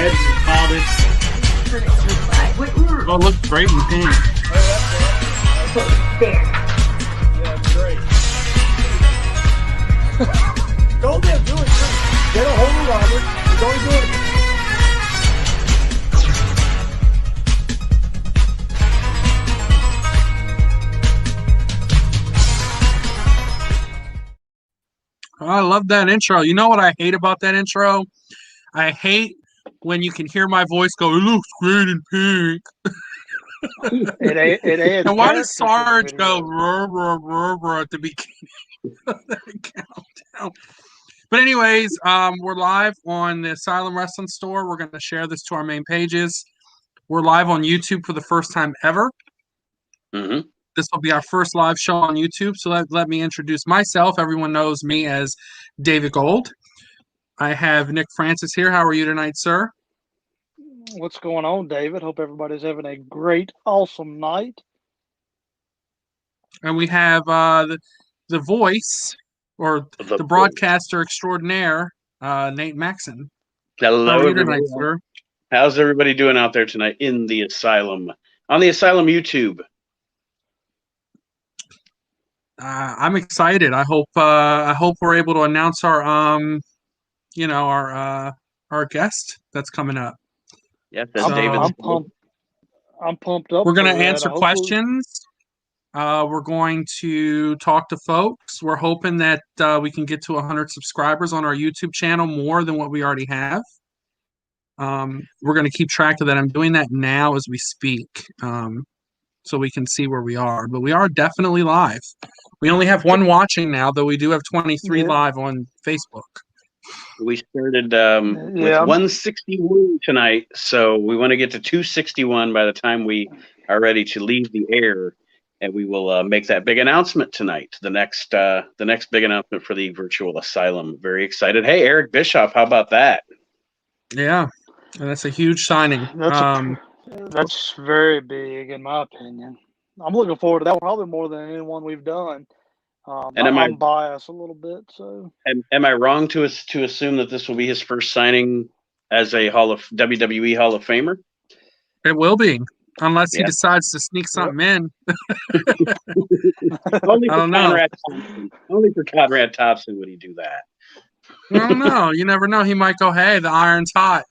head and called it. Oh, it looks great in pink. There. Yeah, great. Go there, do it. Get a hold of Robert. Go and do it. I love that intro. You know what I hate about that intro? I hate when you can hear my voice go, it looks great in pink. It adds And why does character to the Sarge go video. rrr, rrr, rrr, rrr at the beginning of that countdown? But anyways, we're live on the Asylum Wrestling Store. We're going to share this to our main pages. We're live on YouTube for the first time ever. Mm-hmm. This will be our first live show on YouTube. So let me introduce myself. Everyone knows me as David Gold. I have Nick Francis here. How are you tonight, sir? What's going on, David? Hope everybody's having a great, awesome night. And we have the voice, or the broadcaster extraordinaire, Nate Maxon. Hello, How are you everybody. tonight, sir? How's everybody doing out there tonight in the Asylum? On the Asylum YouTube. I'm excited. I hope we're able to announce our our guest that's coming up. Yeah, that's David. I'm pumped up. We're going to for that. answer questions. We're going to talk to folks. We're hoping that we can get to 100 subscribers on our YouTube channel, more than what we already have. We're going to keep track of that. I'm doing that now as we speak, so we can see where we are. But we are definitely live. We only have one watching now, though we do have 23 live on Facebook. We started with 161 tonight, so we want to get to 261 by the time we are ready to leave the air, and we will make that big announcement tonight. The next big announcement for the virtual asylum. Very excited. Hey, Eric Bischoff, how about that? Yeah, that's a huge signing. That's very big, in my opinion. I'm looking forward to that one, probably more than anyone we've done. And I'm biased a little bit, so. Am I wrong to assume that this will be his first signing as a WWE Hall of Famer? It will be, unless he decides to sneak something in. Only for Conrad Thompson would he do that. I don't know. You never know. He might go, hey, the iron's hot,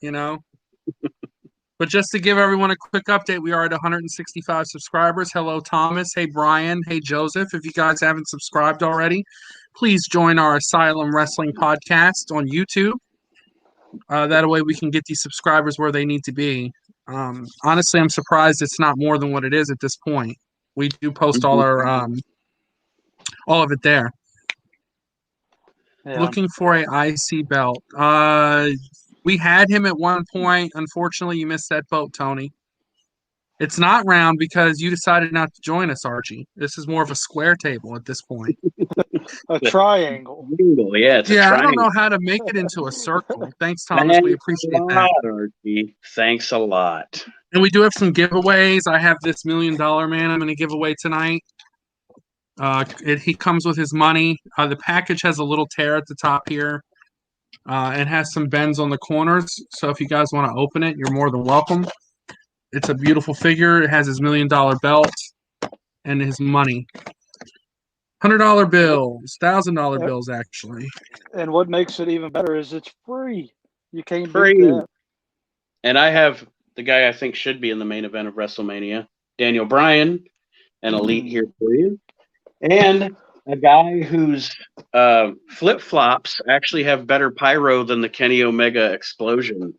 But just to give everyone a quick update, we are at 165 subscribers. Hello, Thomas. Hey, Brian. Hey, Joseph. If you guys haven't subscribed already, please join our Asylum Wrestling podcast on YouTube. That way we can get these subscribers where they need to be. Honestly, I'm surprised it's not more than what it is at this point. We do post all of it there. Yeah. Looking for a IC belt. We had him at one point. Unfortunately, you missed that boat, Tony. It's not round because you decided not to join us, Archie. This is more of a square table at this point. A triangle. Yeah, it's a triangle. I don't know how to make it into a circle. Thanks, Thomas. We appreciate that. Archie. Thanks a lot. And we do have some giveaways. I have this $1 Million Man I'm going to give away tonight. He comes with his money. The package has a little tear at the top here. It has some bends on the corners, so if you guys want to open it, you're more than welcome. It's a beautiful figure. It has his $1 Million belt and his money. $100 bills, $1,000 bills, actually. And what makes it even better is it's free. You can't beat that. And I have the guy I think should be in the main event of WrestleMania, Daniel Bryan, an elite here for you. And a guy whose flip-flops actually have better pyro than the Kenny Omega explosion.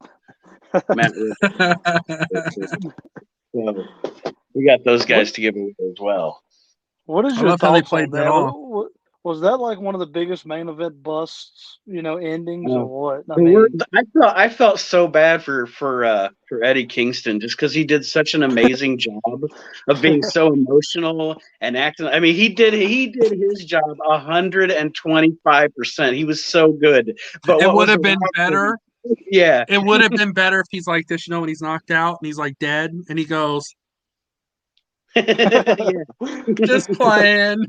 Matt so we got those guys to give away as well. What is your thoughts on that? Was that like one of the biggest main event busts, endings or what? I felt so bad for Eddie Kingston just because he did such an amazing job of being so emotional and acting. I mean, he did his job 125%. He was so good. But it would have been better. Yeah, it would have been better if he's like this, when he's knocked out and he's like dead, and he goes, Just playing.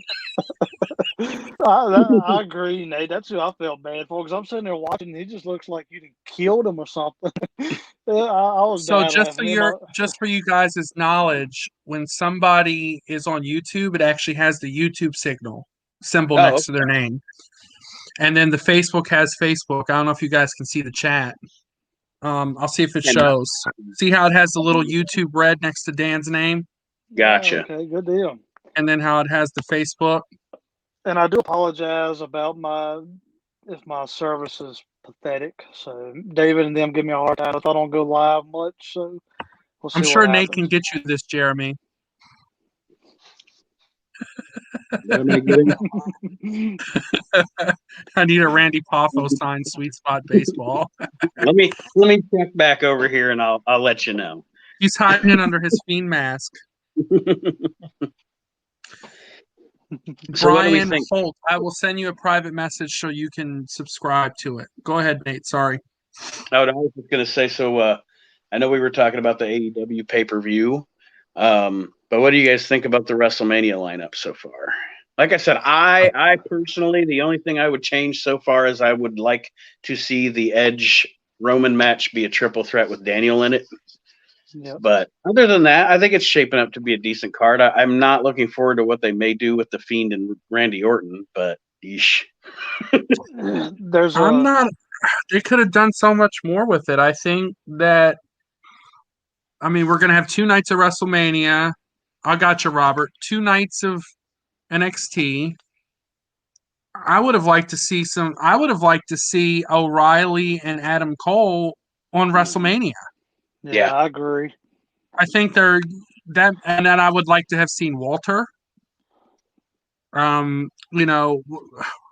I agree, Nate. That's who I felt bad for, because I'm sitting there watching, and he just looks like you killed him or something. I was So dying laughing. just for you guys' knowledge, when somebody is on YouTube, it actually has the YouTube symbol next to their name. And then the Facebook has Facebook. I don't know if you guys can see the chat. I'll see if it shows. See how it has the little YouTube red next to Dan's name? Gotcha. Okay, good deal. And then how it has the Facebook. And I do apologize about if my service is pathetic. So David and them give me a hard time if I don't go live much. So we'll see. I'm sure Nate can get you this, Jeremy. I need a Randy Poffo signed Sweet Spot Baseball. let me check back over here, and I'll let you know. He's hiding it under his fiend mask. So Brian Holt, I will send you a private message so you can subscribe to it. Go ahead, Nate. Sorry. Oh, I was just going to say, so I know we were talking about the AEW pay-per-view, but what do you guys think about the WrestleMania lineup so far? Like I said, I personally, the only thing I would change so far is I would like to see the Edge Roman match be a triple threat with Daniel in it. Yep. But other than that, I think it's shaping up to be a decent card. I'm not looking forward to what they may do with the Fiend and Randy Orton, but yeesh. They could have done so much more with it. I think that, I mean, we're going to have 2 nights of WrestleMania. I got you, Robert. 2 nights of NXT. I would have liked to see O'Reilly and Adam Cole on WrestleMania. Yeah, I agree. I think and then I would like to have seen Walter.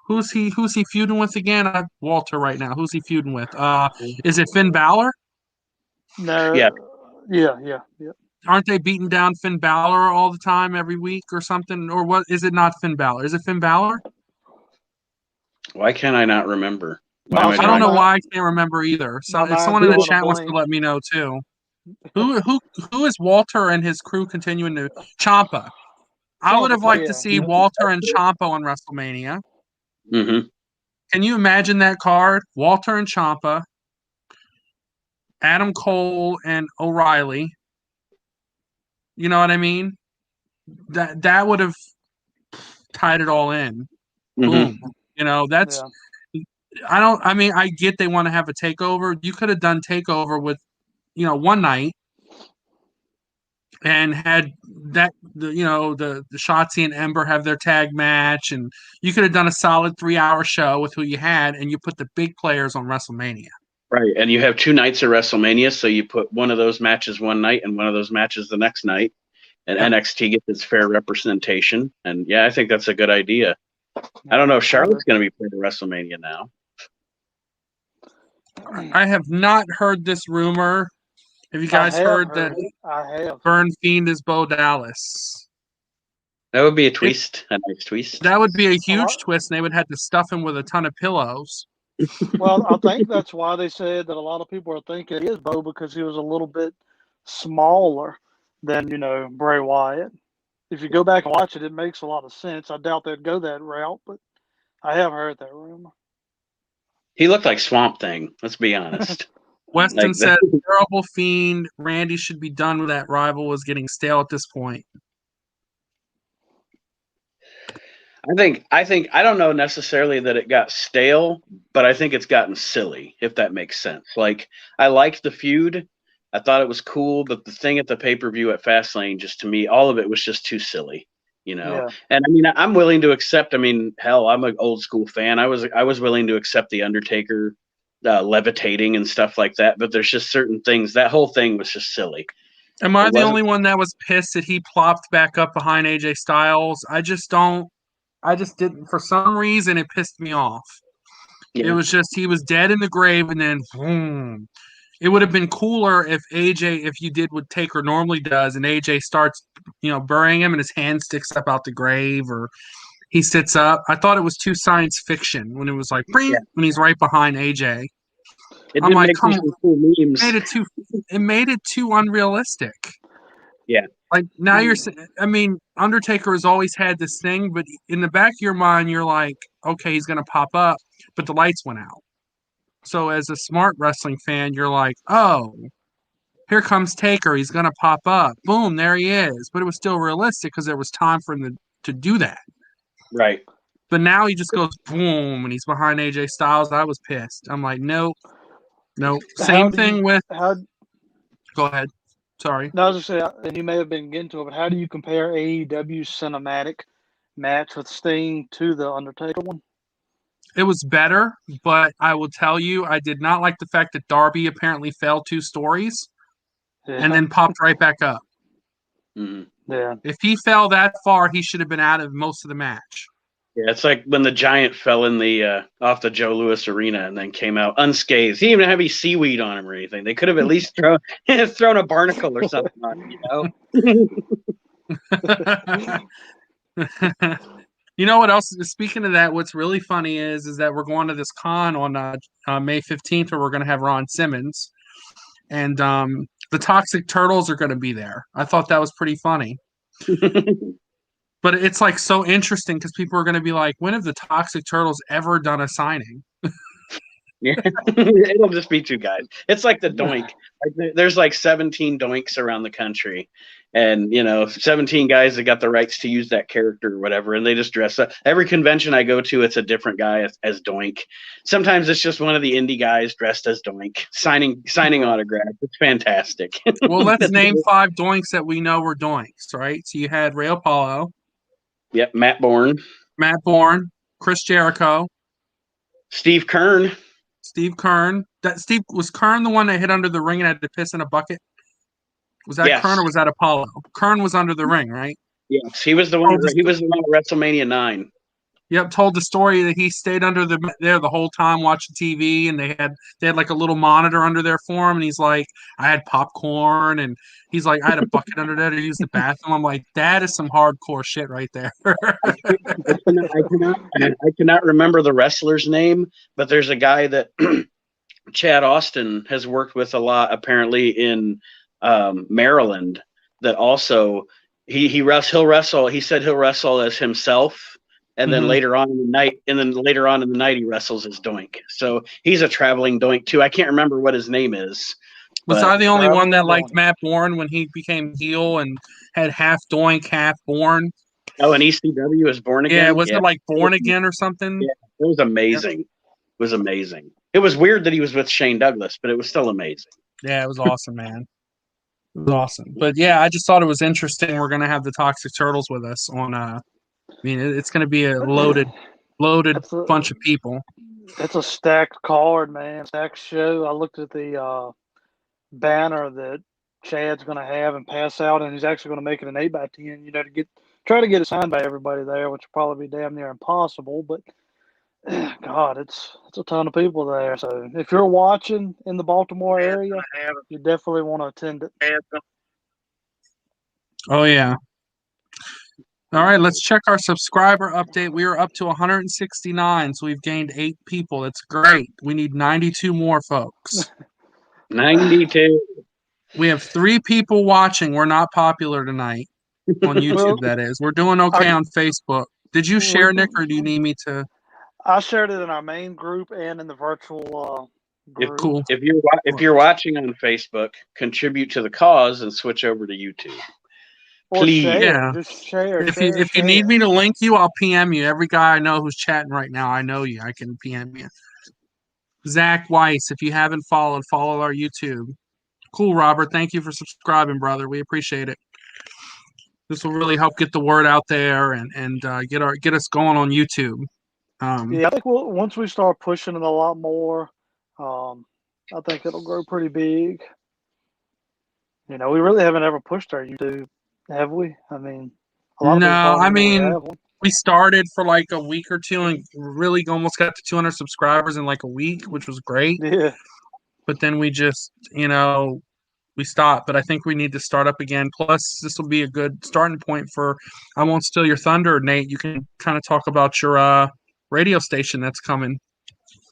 Who's he feuding with again? Walter right now. Who's he feuding with? Is it Finn Balor? No. Yeah. Aren't they beating down Finn Balor all the time, every week or something? Or what? Is it not Finn Balor? Is it Finn Balor? Why can't I not remember? I don't know why I can't remember either. So if someone in the chat wants to let me know too. Who is Walter and his crew continuing to Ciampa? I would have liked to see Walter and Ciampa on WrestleMania. Mm-hmm. Can you imagine that card? Walter and Ciampa, Adam Cole and O'Reilly. You know what I mean? That would have tied it all in. Mm-hmm. Boom. You know, that's. Yeah. I get they want to have a takeover. You could have done takeover with, one night, and had that the Shotzi and Ember have their tag match, and you could have done a solid 3-hour show with who you had, and you put the big players on WrestleMania. Right, and you have 2 nights of WrestleMania, so you put one of those matches one night and one of those matches the next night, and NXT gets its fair representation. And yeah, I think that's a good idea. I don't know if Charlotte's going to be playing WrestleMania now. I have not heard this rumor. Have you guys heard that? I have. Burn Fiend is Bo Dallas? That would be a twist, a nice twist. That would be a huge twist, and they would have to stuff him with a ton of pillows. Well, I think that's why they said that a lot of people are thinking it is Bo, because he was a little bit smaller than, Bray Wyatt. If you go back and watch it, it makes a lot of sense. I doubt they'd go that route, but I have heard that rumor. He looked like Swamp Thing, let's be honest. Weston said, terrible Fiend. Randy should be done with that. Rival was getting stale at this point. I think I don't know necessarily that it got stale, but I think it's gotten silly, if that makes sense. Like, I liked the feud. I thought it was cool, but the thing at the pay-per-view at Fastlane, just to me, all of it was just too silly, Yeah. And I mean, I'm willing to accept. I mean, hell, I'm an old school fan. I was willing to accept the Undertaker levitating and stuff like that, but there's just certain things. That whole thing was just silly. Am I the only one that was pissed that he plopped back up behind AJ Styles? I just didn't. For some reason, it pissed me off. Yeah. It was just he was dead in the grave, and then boom. It would have been cooler if you did what Taker normally does, and AJ starts, burying him, and his hand sticks up out the grave, or he sits up. I thought it was too science fiction when it was like, when he's right behind AJ. I'm like, come on, it made it too unrealistic. Yeah. Like now I mean, Undertaker has always had this thing, but in the back of your mind, you're like, okay, he's gonna pop up, but the lights went out. So as a smart wrestling fan, you're like, oh, here comes Taker. He's gonna pop up. Boom, there he is. But it was still realistic because there was time for him to do that. Right. But now he just goes boom, and he's behind AJ Styles. I was pissed. I'm like, nope. Same thing with. Go ahead. Sorry. No, I was just saying, and you may have been getting to it, but how do you compare AEW's cinematic match with Sting to the Undertaker one? It was better, but I will tell you, I did not like the fact that Darby apparently fell 2 stories and then popped right back up. Mm-hmm. Yeah. If he fell that far, he should have been out of most of the match. Yeah, it's like when the Giant fell in the off the Joe Louis Arena and then came out unscathed. He didn't even have any seaweed on him or anything. They could have at least thrown a barnacle or something on him, You know what else? Speaking of that, what's really funny is that we're going to this con on May 15th, where we're going to have Ron Simmons, and the Toxic Turtles are going to be there. I thought that was pretty funny. But it's like so interesting because people are going to be like, when have the Toxic Turtles ever done a signing? Yeah, it'll just be 2 guys. It's like the Doink. There's like 17 Doinks around the country, and 17 guys that got the rights to use that character or whatever, and they just dress up. Every convention I go to, it's a different guy as Doink. Sometimes it's just one of the indie guys dressed as Doink, signing autographs. It's fantastic. Well, let's name 5 Doinks that we know were Doinks, right? So you had Ray Apollo. Yep, Matt Bourne, Chris Jericho, Steve Kern. Was Kern the one that hit under the ring and had to piss in a bucket? Was that Yes. Kern or was that Apollo? Kern was under the ring, right? Yes, he was the one. He was the one at WrestleMania 9. Yep, told the story that he stayed under there the whole time watching TV, and they had like a little monitor under there for him, and he's like, I had popcorn, and he's like, I had a bucket under there to use the bathroom. I'm like, that is some hardcore shit right there. I cannot remember the wrestler's name, but there's a guy that Chad Austin has worked with a lot, apparently in Maryland. That also he'll wrestle. He said he'll wrestle as himself. And then later on in the night, he wrestles as Doink. So he's a traveling Doink too. I can't remember what his name is. Was I the only one that liked Matt Bourne when he became heel and had half Doink, half Bourne? Oh, and ECW is Born Again? Yeah, wasn't it like Born Again or something? Yeah, it was amazing. Yep. It was amazing. It was weird that he was with Shane Douglas, but it was still amazing. Yeah, it was awesome, man. It was awesome. But yeah, I just thought it was interesting. We're going to have the Toxic Turtles with us on I mean, it's going to be a loaded bunch of people. It's a stacked card, man. Stacked show. I looked at the banner that Chad's going to have and pass out, and he's actually going to make it an 8x10. To try to get it signed by everybody there, which will probably be damn near impossible. But God, it's a ton of people there. So if you're watching in the Baltimore area, you definitely want to attend it. Oh yeah. All right, let's check our subscriber update. We are up to 169, so we've gained 8 people. That's great. We need 92 more, folks. 92. We have 3 people watching. We're not popular tonight on YouTube, that is. We're doing okay on Facebook. Did you share, Nick, or do you need me to? I shared it in our main group and in the virtual group. Cool. If you're watching on Facebook, contribute to the cause and switch over to YouTube. Please. Yeah. Just share. If you need me to link you, I'll PM you. Every guy I know who's chatting right now, I know you. I can PM you. Zach Weiss, if you haven't followed, follow our YouTube. Cool, Robert. Thank you for subscribing, brother. We appreciate it. This will really help get the word out there and get us going on YouTube. I think once we start pushing it a lot more, I think it'll grow pretty big. We really haven't ever pushed our YouTube, have we? I mean, a lot of people we started for like a week or two and really almost got to 200 subscribers in like a week, which was great. Yeah. But then we just, we stopped. But I think we need to start up again. Plus, this will be a good starting point for I Won't Steal Your Thunder, Nate. You can kind of talk about your radio station that's coming.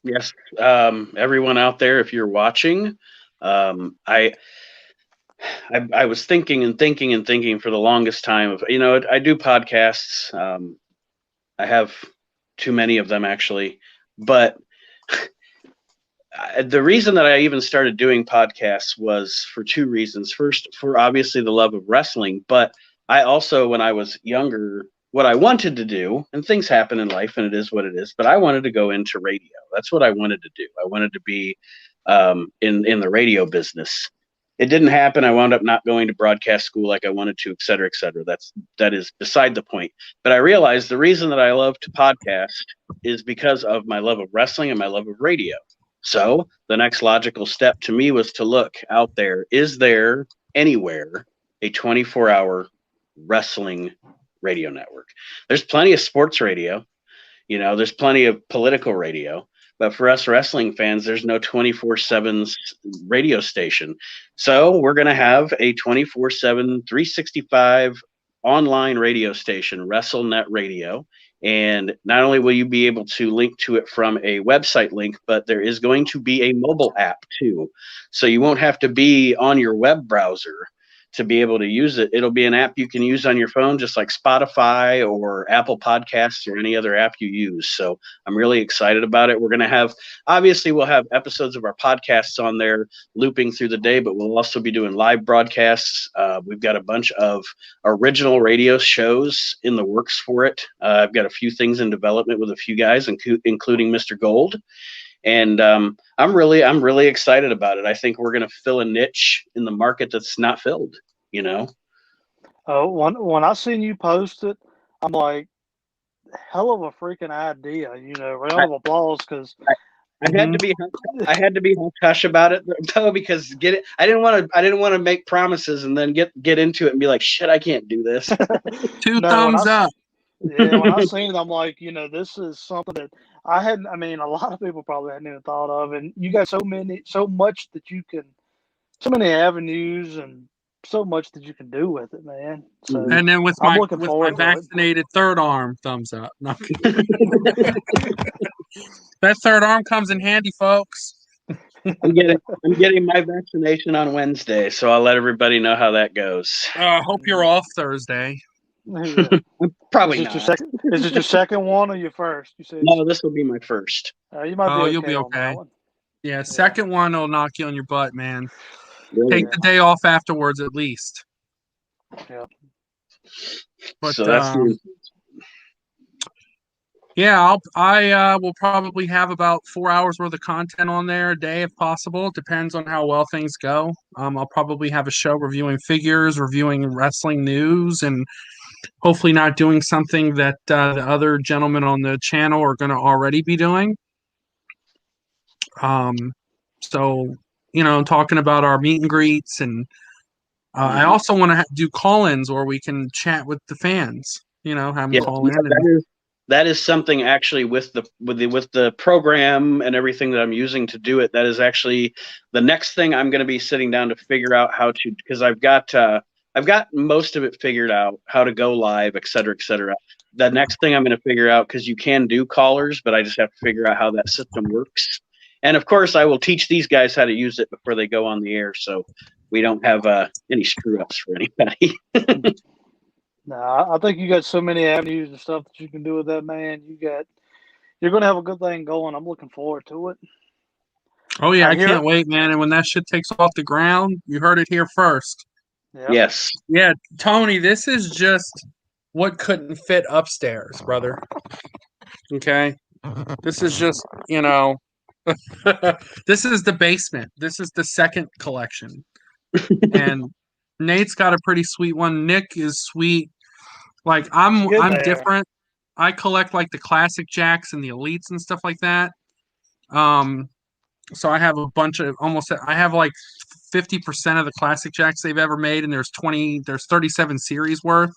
Yes. Everyone out there, if you're watching, I was thinking and thinking and thinking for the longest time of, I do podcasts. I have too many of them actually, but the reason that I even started doing podcasts was for two reasons. First, for obviously the love of wrestling, but I also, when I was younger, what I wanted to do, and things happen in life and it is what it is, but I wanted to go into radio. That's what I wanted to do. I wanted to be in the radio business. It didn't happen. I wound up not going to broadcast school like I wanted to, et cetera, et cetera. That is beside the point. But I realized the reason that I love to podcast is because of my love of wrestling and my love of radio. So the next logical step to me was to look out there. Is there anywhere a 24-hour wrestling radio network? There's plenty of sports radio. There's plenty of political radio. But for us wrestling fans, there's no 24/7 radio station. So we're going to have a 24/7, 365 online radio station, WrestleNet Radio. And not only will you be able to link to it from a website link, but there is going to be a mobile app too. So you won't have to be on your web browser to be able to use it. It'll be an app you can use on your phone, just like Spotify or Apple Podcasts or any other app you use. So I'm really excited about it. We're going to have, obviously, we'll have episodes of our podcasts on there looping through the day, but we'll also be doing live broadcasts. We've got a bunch of original radio shows in the works for it. I've got a few things in development with a few guys, including Mr. Gold. And I'm really excited about it. I think we're going to fill a niche in the market that's not filled, Oh, when I seen you post it, I'm like, hell of a freaking idea, round of applause, because I had to be hush about it though, because I didn't want to make promises and then get into it and be like, shit, I can't do this. Thumbs up. Yeah, when I seen it, I'm like, this is something that a lot of people probably hadn't even thought of, and you got so much that you can, so many avenues and so much that you can do with it, man. So, and then with my vaccinated third arm, thumbs up. No. That third arm comes in handy, folks. I'm getting my vaccination on Wednesday, so I'll let everybody know how that goes. I hope you're off Thursday. Yeah. Probably not. Is it your second one or your first? You said no. This will be my first. You might be okay. You'll be okay. Yeah, Yeah. second one will knock you on your butt, man. Really? Take the day off afterwards, at least. Yeah. But so that's yeah, I will probably have about 4 hours worth of content on there a day if possible. It depends on how well things go. I'll probably have a show reviewing figures, reviewing wrestling news, and hopefully not doing something that the other gentlemen on the channel are going to already be doing. So, talking about our meet and greets, and I also want to do call-ins where we can chat with the fans. Have them call in. That is something actually with the program and everything that I'm using to do it. That is actually the next thing I'm going to be sitting down to figure out how to, because I've got most of it figured out, how to go live, et cetera, et cetera. The next thing I'm going to figure out, because you can do callers, but I just have to figure out how that system works. And of course, I will teach these guys how to use it before they go on the air, so we don't have any screw ups for anybody. No, I think you got so many avenues and stuff that you can do with that, man. You're going to have a good thing going. I'm looking forward to it. Oh yeah, I can't wait, man. And when that shit takes off the ground, you heard it here first. Yep. Yes. Yeah, Tony, this is just what couldn't fit upstairs, brother. Okay? This is just, this is the basement. This is the second collection. And Nate's got a pretty sweet one. Nick is sweet. Like I'm different. I collect like the classic jacks and the elites and stuff like that. So I have a bunch of I have like 50% of the classic jacks they've ever made, and there's 37 series worth.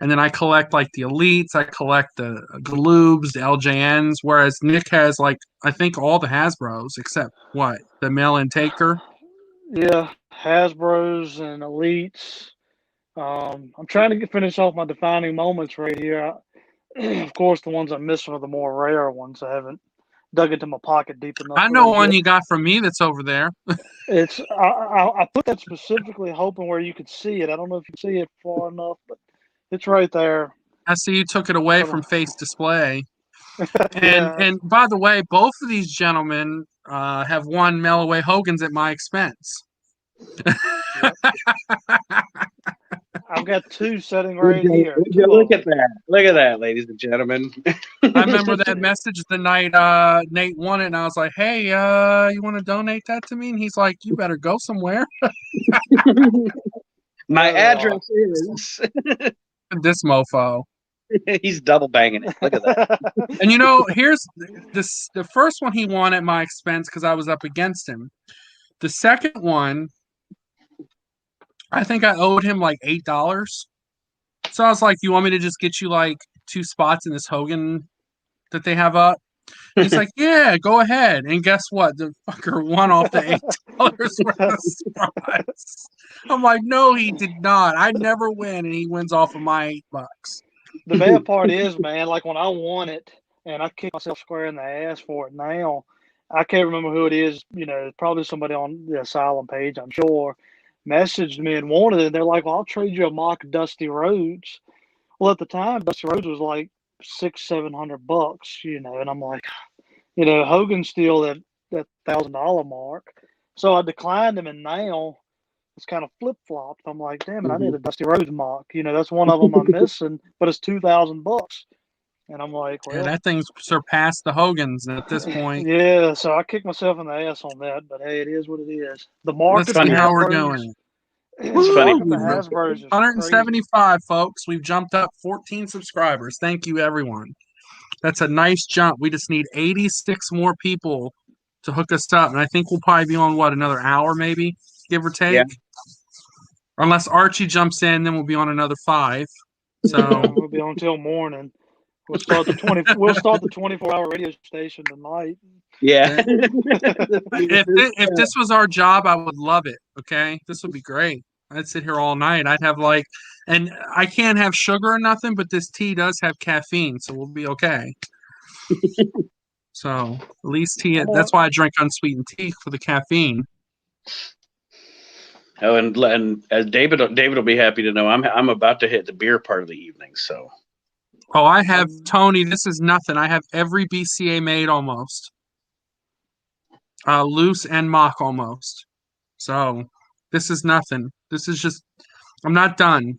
And then I collect like the elites, I collect the Galoobs, the LJNs, whereas Nick has like I think all the Hasbros except what? The mail-in taker. Yeah, Hasbros and elites. I'm trying to finish off my defining moments right here. Of course, the ones I'm missing are the more rare ones. I haven't dug into my pocket deep enough. I know one you got from me that's over there. It's I put that specifically hoping where you could see it. I don't know if you can see it far enough, but it's right there. I see you took it away from face display. Yeah. And by the way, both of these gentlemen have won Mail Away Hogan's at my expense. Yep. I've got two sitting right here. Look at that. Look at that, ladies and gentlemen. I remember that message the night Nate won it, and I was like, hey, you want to donate that to me? And he's like, you better go somewhere. My address is... This mofo. He's double banging it. Look at that. And you know, here's the first one he won at my expense because I was up against him. The second one, I think I owed him like $8. So I was like, you want me to just get you like 2 spots in this Hogan that they have up? He's like, yeah, go ahead. And guess what? The fucker won off the $8 worth of spots. I'm like, no, he did not. I never win, and he wins off of my $8. The bad part is, man, like when I won it and I kick myself square in the ass for it now, I can't remember who it is, you know, probably somebody on the Asylum page, I'm sure, messaged me and wanted it. They're like, well, I'll trade you a mock Dusty Rhodes. Well, at the time, Dusty Rhodes was like $600-700, you know, and I'm like, you know, Hogan's still at that $1,000 mark. So I declined him, and now it's kind of flip-flopped. I'm like, damn it, I need a Dusty Rhodes mock. You know, that's one of them I'm missing, but it's $2,000. And I'm like, well, yeah, that thing's surpassed the Hogans at this point. Yeah, so I kicked myself in the ass on that, but hey, it is what it is. The market. Let's see how we're doing. It's funny. The Hasbro's is 175, folks. We've jumped up 14 subscribers. Thank you, everyone. That's a nice jump. We just need 86 more people to hook us up, and I think we'll probably be on another hour, maybe, give or take. Yeah. Unless Archie jumps in, then we'll be on another 5. So we'll be on until morning. We'll start the 24-hour radio station tonight. Yeah. if this was our job, I would love it. Okay, this would be great. I'd sit here all night. I'd have and I can't have sugar or nothing, but this tea does have caffeine, so we'll be okay. So at least tea. That's why I drink unsweetened tea, for the caffeine. Oh, and as David will be happy to know, I'm about to hit the beer part of the evening. So. Oh, I have, Tony, this is nothing. I have every BCA made almost. Loose and mock almost. So this is nothing. This is just, I'm not done.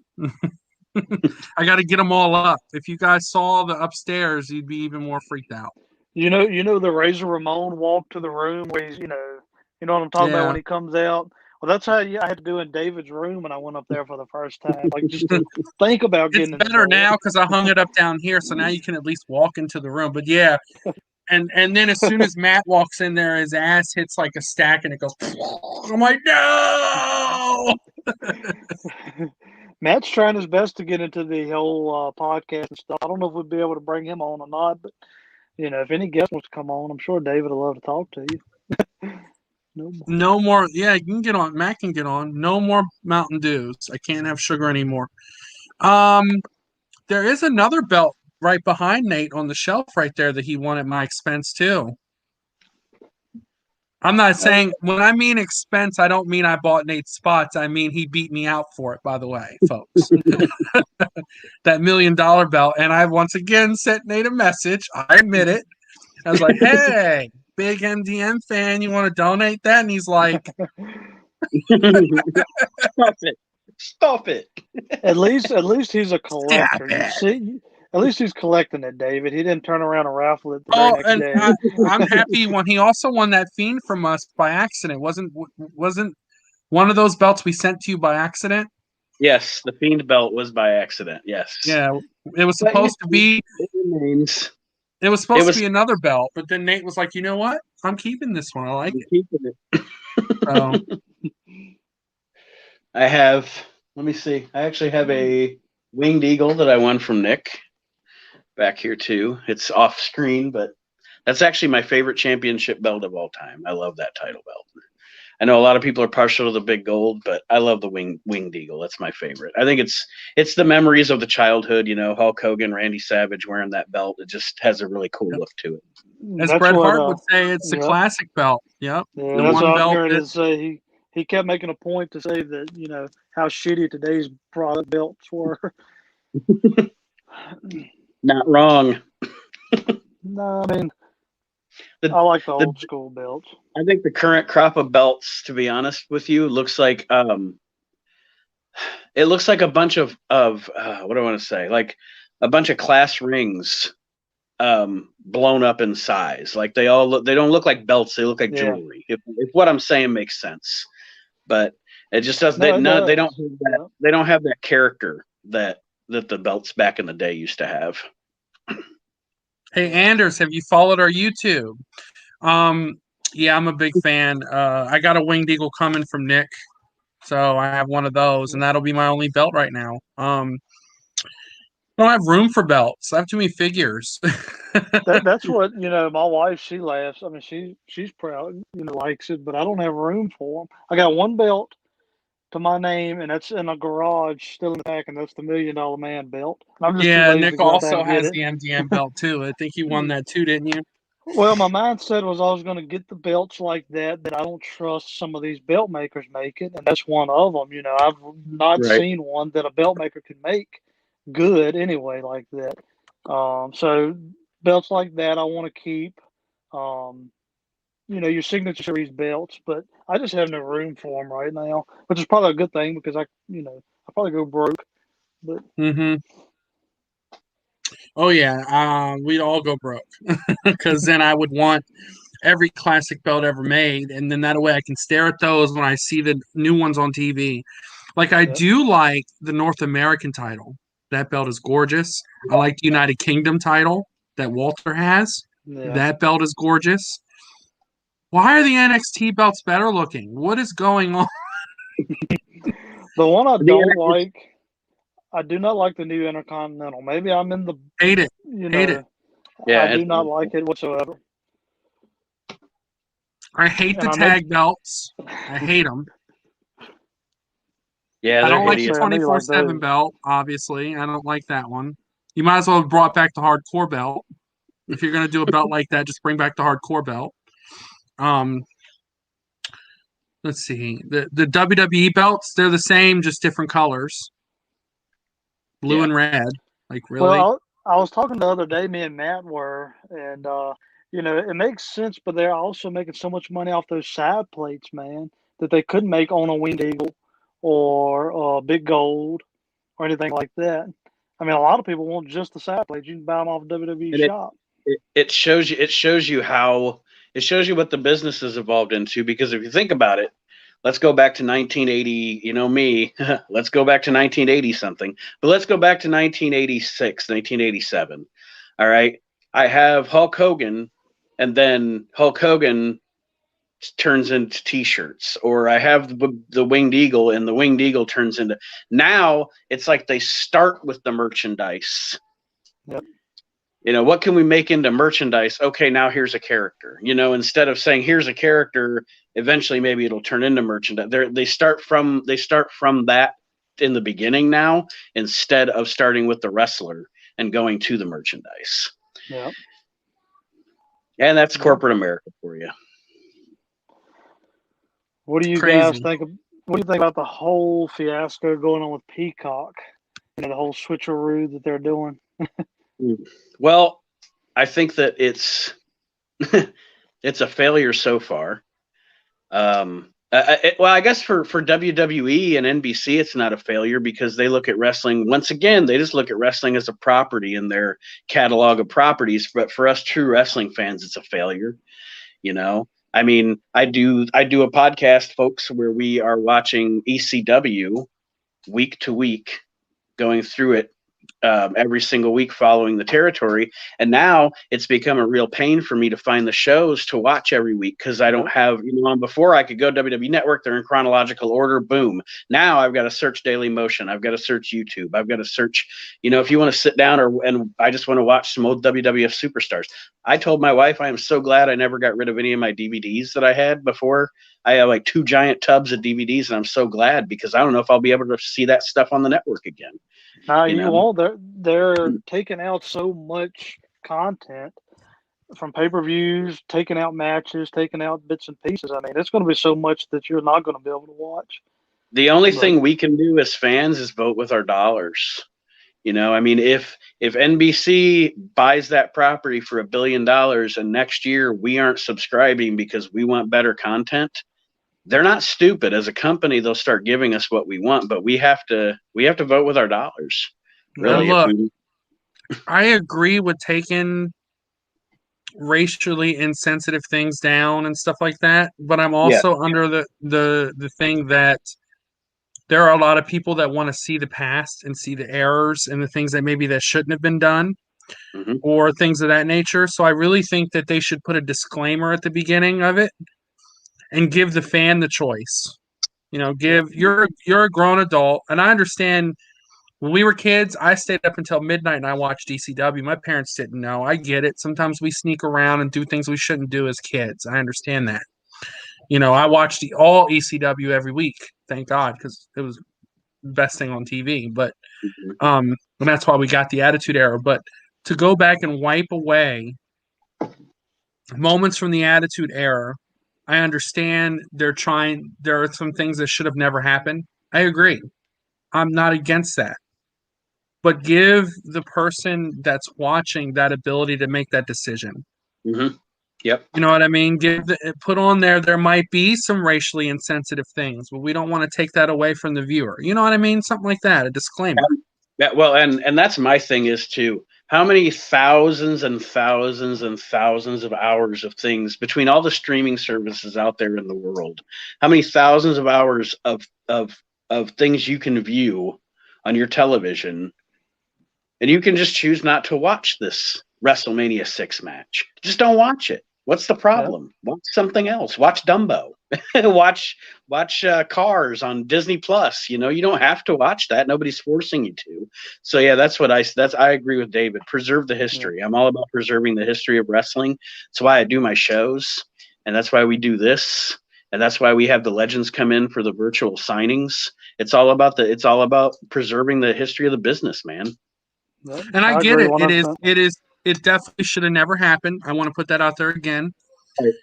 I got to get them all up. If you guys saw the upstairs, you'd be even more freaked out. You know the Razor Ramon walk to the room where he's, you know what I'm talking about when he comes out? Well, that's how I had to do in David's room when I went up there for the first time. Like, just to think about getting it's better now because I hung it up down here, so now you can at least walk into the room. But yeah, and then as soon as Matt walks in there, his ass hits like a stack, and it goes. I'm like, no. Matt's trying his best to get into the whole podcast and stuff. I don't know if we'd be able to bring him on or not, but if any guest wants to come on, I'm sure David will love to talk to you. No more. Yeah, you can get on. Matt can get on. No more Mountain Dews. I can't have sugar anymore. There is another belt right behind Nate on the shelf right there that he won at my expense too. I'm not saying, when I mean expense, I don't mean I bought Nate's spots. I mean he beat me out for it, by the way, folks. That $1 million belt. And I once again sent Nate a message. I admit it. I was like, hey, big MDM fan, you want to donate that? And he's like, Stop it. At least he's a collector. You see, at least he's collecting it, David. He didn't turn around and raffle it the very next day. I'm happy when he also won that Fiend from us by accident. Wasn't one of those belts we sent to you by accident? Yes, the Fiend belt was by accident. Yes. Yeah, it was supposed to be. It was supposed to be another belt, but then Nate was like, you know what? I'm keeping this one. I like it. Keeping it. I have, let me see. I actually have a Winged Eagle that I won from Nick back here too. It's off screen, but that's actually my favorite championship belt of all time. I love that title belt. I know a lot of people are partial to the big gold, but I love the winged eagle. That's my favorite. I think it's the memories of the childhood. Hulk Hogan, Randy Savage wearing that belt. It just has a really cool look to it. As Bret Hart would say, it's a classic belt. Yep. Yeah, that's what I'm hearing to say. He kept making a point to say that, how shitty today's product belts were. Not wrong. No, I mean, I like the old school belts. I think the current crop of belts, to be honest with you, looks like it looks like a bunch of what do I want to say? Like a bunch of class rings blown up in size. Like they don't look like belts, they look like jewelry. If what I'm saying makes sense. But it just doesn't. They don't have that character that the belts back in the day used to have. Hey Anders, have you followed our YouTube? Yeah, I'm a big fan. I got a winged eagle coming from Nick, so I have one of those, and that'll be my only belt right now. I don't have room for belts. I have too many figures. That's what my wife. She laughs. I mean, she's proud. Likes it, but I don't have room for them. I got one belt to my name, and that's in a garage still in the back, and that's the $1 Million Man belt. I'm just too lazy Nick to go also has it. the MDM belt too. I think you won that too, didn't you? Well, my mindset was I was going to get the belts like that I don't trust some of these belt makers make it, and that's one of them. I've not seen one that a belt maker can make good anyway like that. So belts like that I want to keep. Your signature series belts, but I just have no room for them right now, which is probably a good thing because I probably go broke. But oh yeah, we'd all go broke because then I would want every classic belt ever made, and then that way I can stare at those when I see the new ones on TV. Like I do like the North American title. That belt is gorgeous. I like the United Kingdom title that Walter has. Yeah. That belt is gorgeous. Why are the NXT belts better looking? What is going on? The one I don't like, I do not like the new Intercontinental. Maybe I'm in the hate it. Hate it. Yeah, I do not like it whatsoever. I hate the tag belts. I hate them. Yeah, I don't like the 24/7 belt. Obviously, I don't like that one. You might as well have brought back the hardcore belt. If you're gonna do a belt like that, just bring back the hardcore belt. Let's see. The WWE belts, they're the same, just different colors. Blue and red. Like really? Well, I was talking the other day, me and Matt were, and it makes sense, but they're also making so much money off those side plates, man, that they couldn't make on a winged eagle or big gold or anything like that. I mean, a lot of people want just the side plates. You can buy them off WWE shop. It shows you what the business has evolved into, because if you think about it, let's go back to 1980, let's go back to 1980 something, but let's go back to 1986, 1987. All right. I have Hulk Hogan, and then Hulk Hogan turns into t-shirts, or I have the winged eagle, and the winged eagle turns into, now it's like they start with the merchandise. Yep. What can we make into merchandise? Okay, now here's a character. Instead of saying here's a character, eventually maybe it'll turn into merchandise. They start from that in the beginning now, instead of starting with the wrestler and going to the merchandise. Yeah. And that's corporate America for you. What do you guys think? What do you think about the whole fiasco going on with Peacock? The whole switcheroo that they're doing. Well, I think that it's a failure so far. I guess for WWE and NBC, it's not a failure, because they look at wrestling, once again, they just look at wrestling as a property in their catalog of properties. But for us true wrestling fans, it's a failure. I mean, I do a podcast, folks, where we are watching ECW week to week, going through it every single week following the territory. And now it's become a real pain for me to find the shows to watch every week because I don't have, before I could go WWE Network, they're in chronological order, boom. Now I've got to search Daily Motion. I've got to search YouTube. I've got to search, if you want to sit down and I just want to watch some old WWF superstars. I told my wife I am so glad I never got rid of any of my DVDs that I had before. I have like 2 giant tubs of DVDs, and I'm so glad because I don't know if I'll be able to see that stuff on the network again. You won't. They're taking out so much content from pay-per-views, taking out matches, taking out bits and pieces. I mean, it's going to be so much that you're not going to be able to watch. The only thing we can do as fans is vote with our dollars. If NBC buys that property for $1 billion and next year we aren't subscribing because we want better content, they're not stupid. As a company, they'll start giving us what we want, but we have to vote with our dollars. Really, look, I agree with taking racially insensitive things down and stuff like that, but I'm also under the thing that there are a lot of people that want to see the past and see the errors and the things that maybe that shouldn't have been done, or things of that nature. So I really think that they should put a disclaimer at the beginning of it and give the fan the choice. You're a grown adult, and I understand. When we were kids, I stayed up until midnight and I watched ECW. My parents didn't know. I get it. Sometimes we sneak around and do things we shouldn't do as kids. I understand that. I watched all ECW every week, thank God, because it was the best thing on TV. But and that's why we got the Attitude Era. But to go back and wipe away moments from the Attitude Era, I understand there are some things that should have never happened. I agree. I'm not against that. But give the person that's watching that ability to make that decision. Mm-hmm. Yep. You know what I mean? Put on there might be some racially insensitive things, but we don't want to take that away from the viewer. You know what I mean? Something like that, a disclaimer. Yeah, well, and that's my thing is too. How many thousands and thousands and thousands of hours of things between all the streaming services out there in the world? How many thousands of hours of things you can view on your television? And you can just choose not to watch this WrestleMania 6 match. Just don't watch it. What's the problem? Yeah. Watch something else. Watch Dumbo. watch Cars on Disney Plus. You don't have to watch that. Nobody's forcing you to. So yeah, I agree with David. Preserve the history. Yeah. I'm all about preserving the history of wrestling. That's why I do my shows, and that's why we do this, and that's why we have the legends come in for the virtual signings. It's all about preserving the history of the business, man. And I get it. It definitely should have never happened. I want to put that out there again. Right.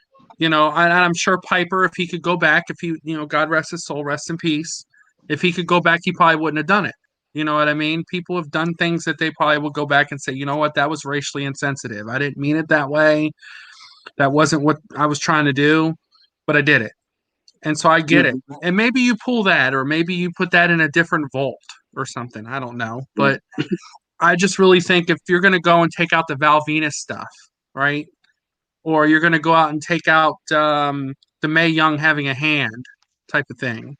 I'm sure Piper, if he could go back, if he, God rest his soul, rest in peace. If he could go back, he probably wouldn't have done it. You know what I mean? People have done things that they probably will go back and say, you know what, that was racially insensitive. I didn't mean it that way. That wasn't what I was trying to do, but I did it. And so I get it. And maybe you pull that, or maybe you put that in a different vault or something. I don't know. But I just really think if you're going to go and take out the Val Venus stuff, right? Or you're going to go out and take out the Mae Young having a hand type of thing.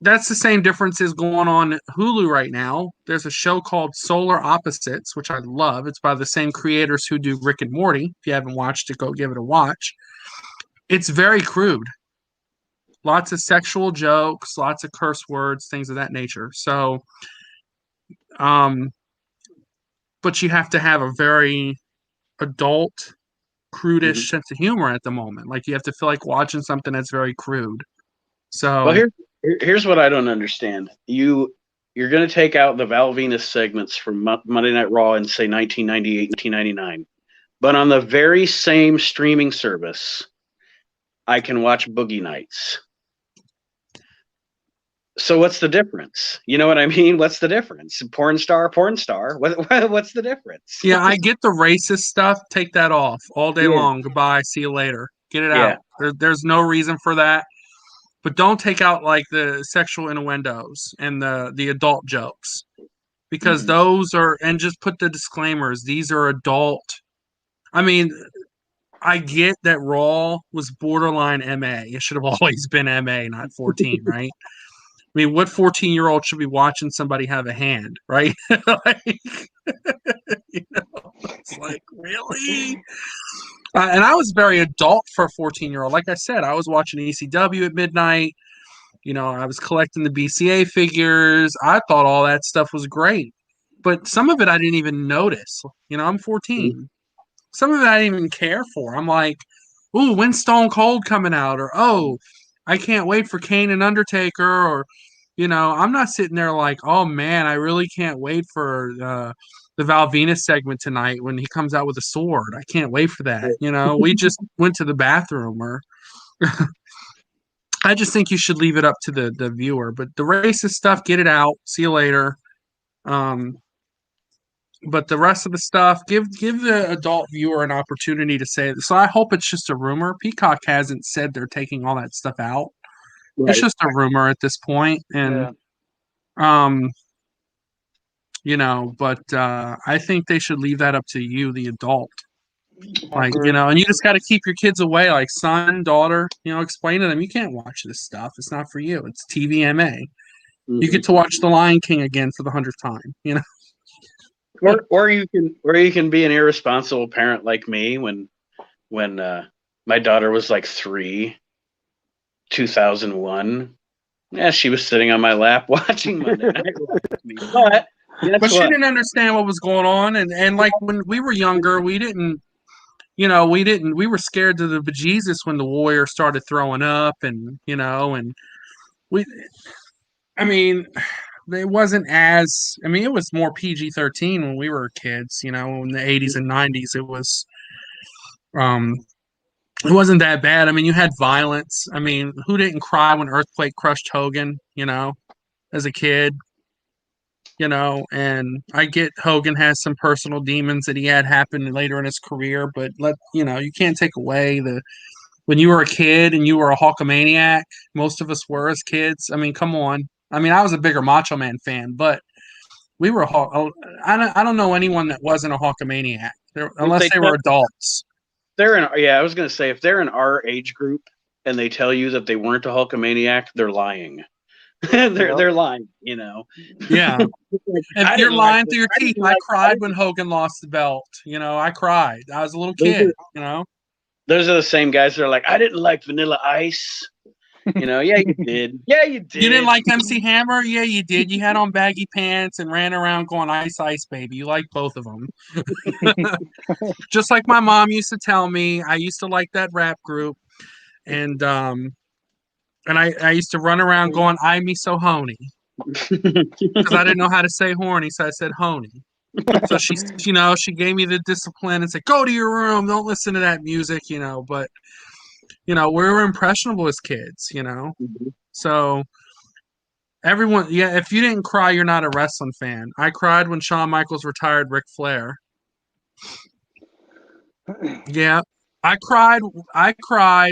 That's the same difference is going on Hulu right now. There's a show called Solar Opposites, which I love. It's by the same creators who do Rick and Morty. If you haven't watched it, go give it a watch. It's very crude. Lots of sexual jokes, lots of curse words, things of that nature. So, but you have to have a very adult, crudish sense of humor at the moment. Like you have to feel like watching something that's very crude. So, well, here's what I don't understand. You're going to take out the Val Venus segments from Monday Night Raw in say 1998, 1999, but on the very same streaming service, I can watch Boogie Nights. So what's the difference? You know what I mean? What's the difference? Porn star. What's the difference? Yeah, I get the racist stuff. Take that off all day long. Goodbye. See you later. Get it out. There's no reason for that. But don't take out like the sexual innuendos and the adult jokes, because those are, and just put the disclaimers. These are adult. I mean, I get that Raw was borderline MA. It should have always been MA, not 14, right? mean, what 14-year-old should be watching somebody have a hand, right? Like, it's like, really? And I was very adult for a 14-year-old. Like I said, I was watching ECW at midnight. I was collecting the BCA figures. I thought all that stuff was great. But some of it I didn't even notice. I'm 14. Some of it I didn't even care for. I'm like, ooh, when's Stone Cold coming out? Or, oh, I can't wait for Kane and Undertaker. Or, I'm not sitting there like, oh, man, I really can't wait for the Val Venus segment tonight when he comes out with a sword. I can't wait for that. We just went to the bathroom. Or I just think you should leave it up to the viewer. But the racist stuff, get it out. See you later. But the rest of the stuff, give the adult viewer an opportunity to say it. So I hope it's just a rumor. Peacock hasn't said they're taking all that stuff out. Right. It's just a rumor at this point. And but I think they should leave that up to you, the adult. Like, and you just got to keep your kids away, like son, daughter, explain to them, you can't watch this stuff. It's not for you. It's TVMA. Mm-hmm. You get to watch The Lion King again for the 100th time, Or you can be an irresponsible parent like me when my daughter was like 3, 2001. Yeah, she was sitting on my lap watching Monday Night with me. But she didn't understand what was going on, and like when we were younger, we didn't. We were scared to the bejesus when the Warrior started throwing up, and it wasn't as, it was more PG-13 when we were kids, in the 80s and 90s. It wasn't that bad. You had violence. Who didn't cry when Earthquake crushed Hogan, as a kid? And I get Hogan has some personal demons that he had happen later in his career, but you can't take away when you were a kid and you were a Hulkamaniac. Most of us were as kids. Come on. I was a bigger Macho Man fan, but we were. I don't know anyone that wasn't a Hulkamaniac, unless they were adults. I was going to say, if they're in our age group and they tell you that they weren't a Hulkamaniac, they're lying. they're lying, Yeah. If you're lying through your teeth, I cried when Hogan lost the belt. I cried. I was a little kid. Those are the same guys that are like, I didn't like Vanilla Ice. Yeah, you did. Yeah, you did. You didn't like MC Hammer? Yeah, you did. You had on baggy pants and ran around going ice, ice, baby. You liked both of them. Just like my mom used to tell me, I used to like that rap group. And I used to run around going, I me so honey. Because I didn't know how to say horny, so I said honey. So she gave me the discipline and said, go to your room, don't listen to that music, but we were impressionable as kids, Mm-hmm. So everyone, if you didn't cry, you're not a wrestling fan. I cried when Shawn Michaels retired Ric Flair. Yeah. I cried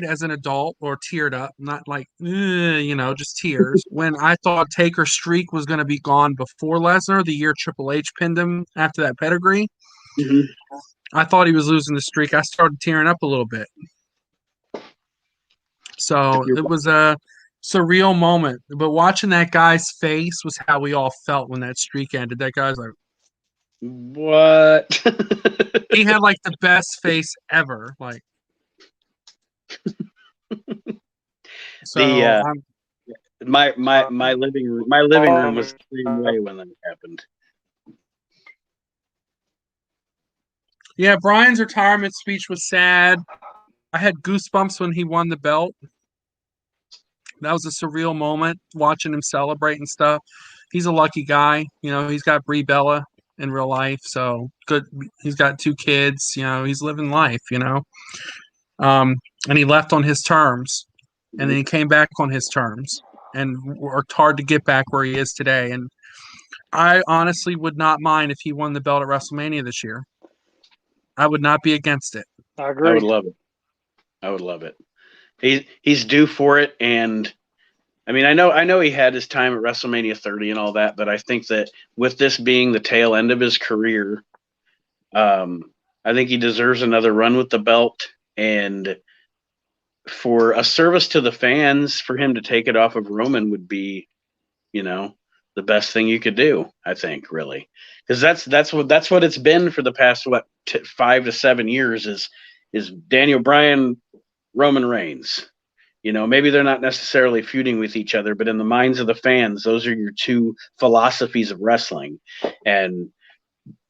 as an adult, or teared up, not like, just tears, when I thought Taker's streak was going to be gone before Lesnar, the year Triple H pinned him after that pedigree. Mm-hmm. I thought he was losing the streak. I started tearing up a little bit. So it was a surreal moment. But watching that guy's face was how we all felt when that streak ended. That guy's like, what? He had like the best face ever. Like, so my living room was the same way when that happened. Yeah, Brian's retirement speech was sad. I had goosebumps when he won the belt. That was a surreal moment, watching him celebrate and stuff. He's a lucky guy. He's got Brie Bella in real life, so good. He's got 2 kids. He's living life. And he left on his terms, and then he came back on his terms, and worked hard to get back where he is today. And I honestly would not mind if he won the belt at WrestleMania this year. I would not be against it. I agree. I would love it. He's due for it, and I know he had his time at WrestleMania 30 and all that, but I think that with this being the tail end of his career, I think he deserves another run with the belt, and for a service to the fans, for him to take it off of Roman would be the best thing you could do, I think, really, because that's what it's been for the past 5 to 7 years is Daniel Bryan, Roman Reigns. Maybe they're not necessarily feuding with each other, but in the minds of the fans, those are your two philosophies of wrestling, and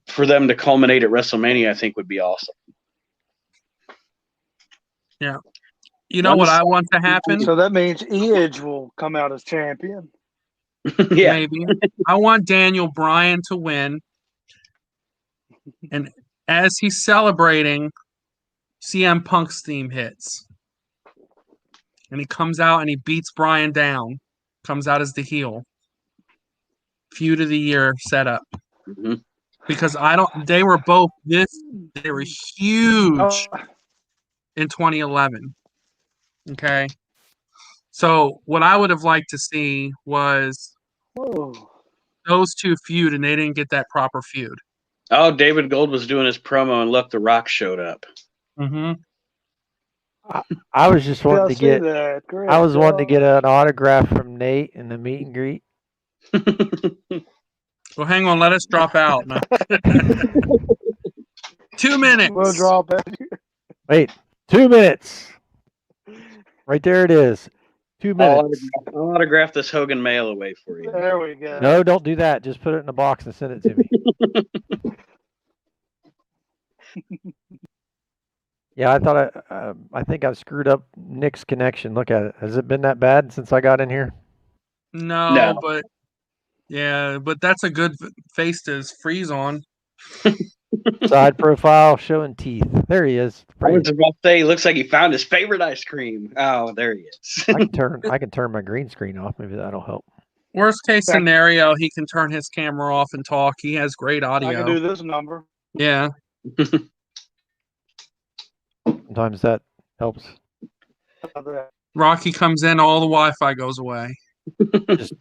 for them to culminate at WrestleMania, I think would be awesome. Yeah. You know what I want to happen? So that means Edge will come out as champion. Yeah. Maybe. I want Daniel Bryan to win. And as he's celebrating, CM Punk's theme hits. And he comes out and he beats Bryan down. Comes out as the heel. Feud of the year setup. Mm-hmm. Because they were huge in 2011. Okay. So what I would have liked to see was those two feud, and they didn't get that proper feud. Oh, David Gold was doing his promo, and look, The Rock showed up. Mm-hmm. I was just wanting to get. I was wanting to get an autograph from Nate in the meet and greet. Well, hang on. Let us drop out. No. 2 minutes. We'll drop it. Wait, 2 minutes. Right there it is. 2 minutes. I'll autograph this Hogan mail away for you. There we go. No, don't do that. Just put it in a box and send it to me. Yeah, I think I've screwed up Nick's connection. Look at it. Has it been that bad since I got in here? No. But that's a good face to freeze on. Side profile showing teeth. There he is. I was about to say, looks like he found his favorite ice cream. Oh, there he is. I can turn my green screen off. Maybe that'll help. Worst case scenario, he can turn his camera off and talk. He has great audio. I can do this number. Yeah. Sometimes that helps. Rocky comes in, all the Wi-Fi goes away. Just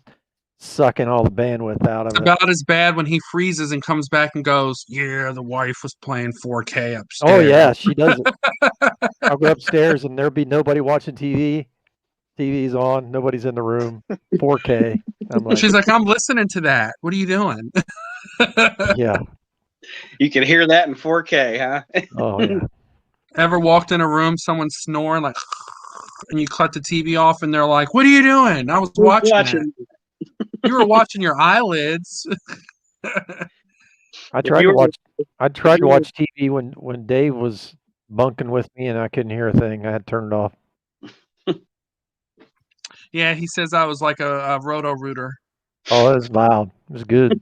sucking all the bandwidth out of it. About as bad when he freezes and comes back and goes, yeah, the wife was playing 4K upstairs. Oh, yeah, she does it. I'll go upstairs and there'll be nobody watching TV. TV's on. Nobody's in the room. 4K. She's like, I'm listening to that. What are you doing? Yeah. You can hear that in 4K, huh? Oh, yeah. Ever walked in a room, someone's snoring, like, and you cut the TV off, and they're like, "What are you doing?" I was watching that. You were watching your eyelids. I tried to watch TV when Dave was bunking with me, and I couldn't hear a thing. I had to turn it off. Yeah, he says I was like a roto-rooter. Oh, it was loud. It was good.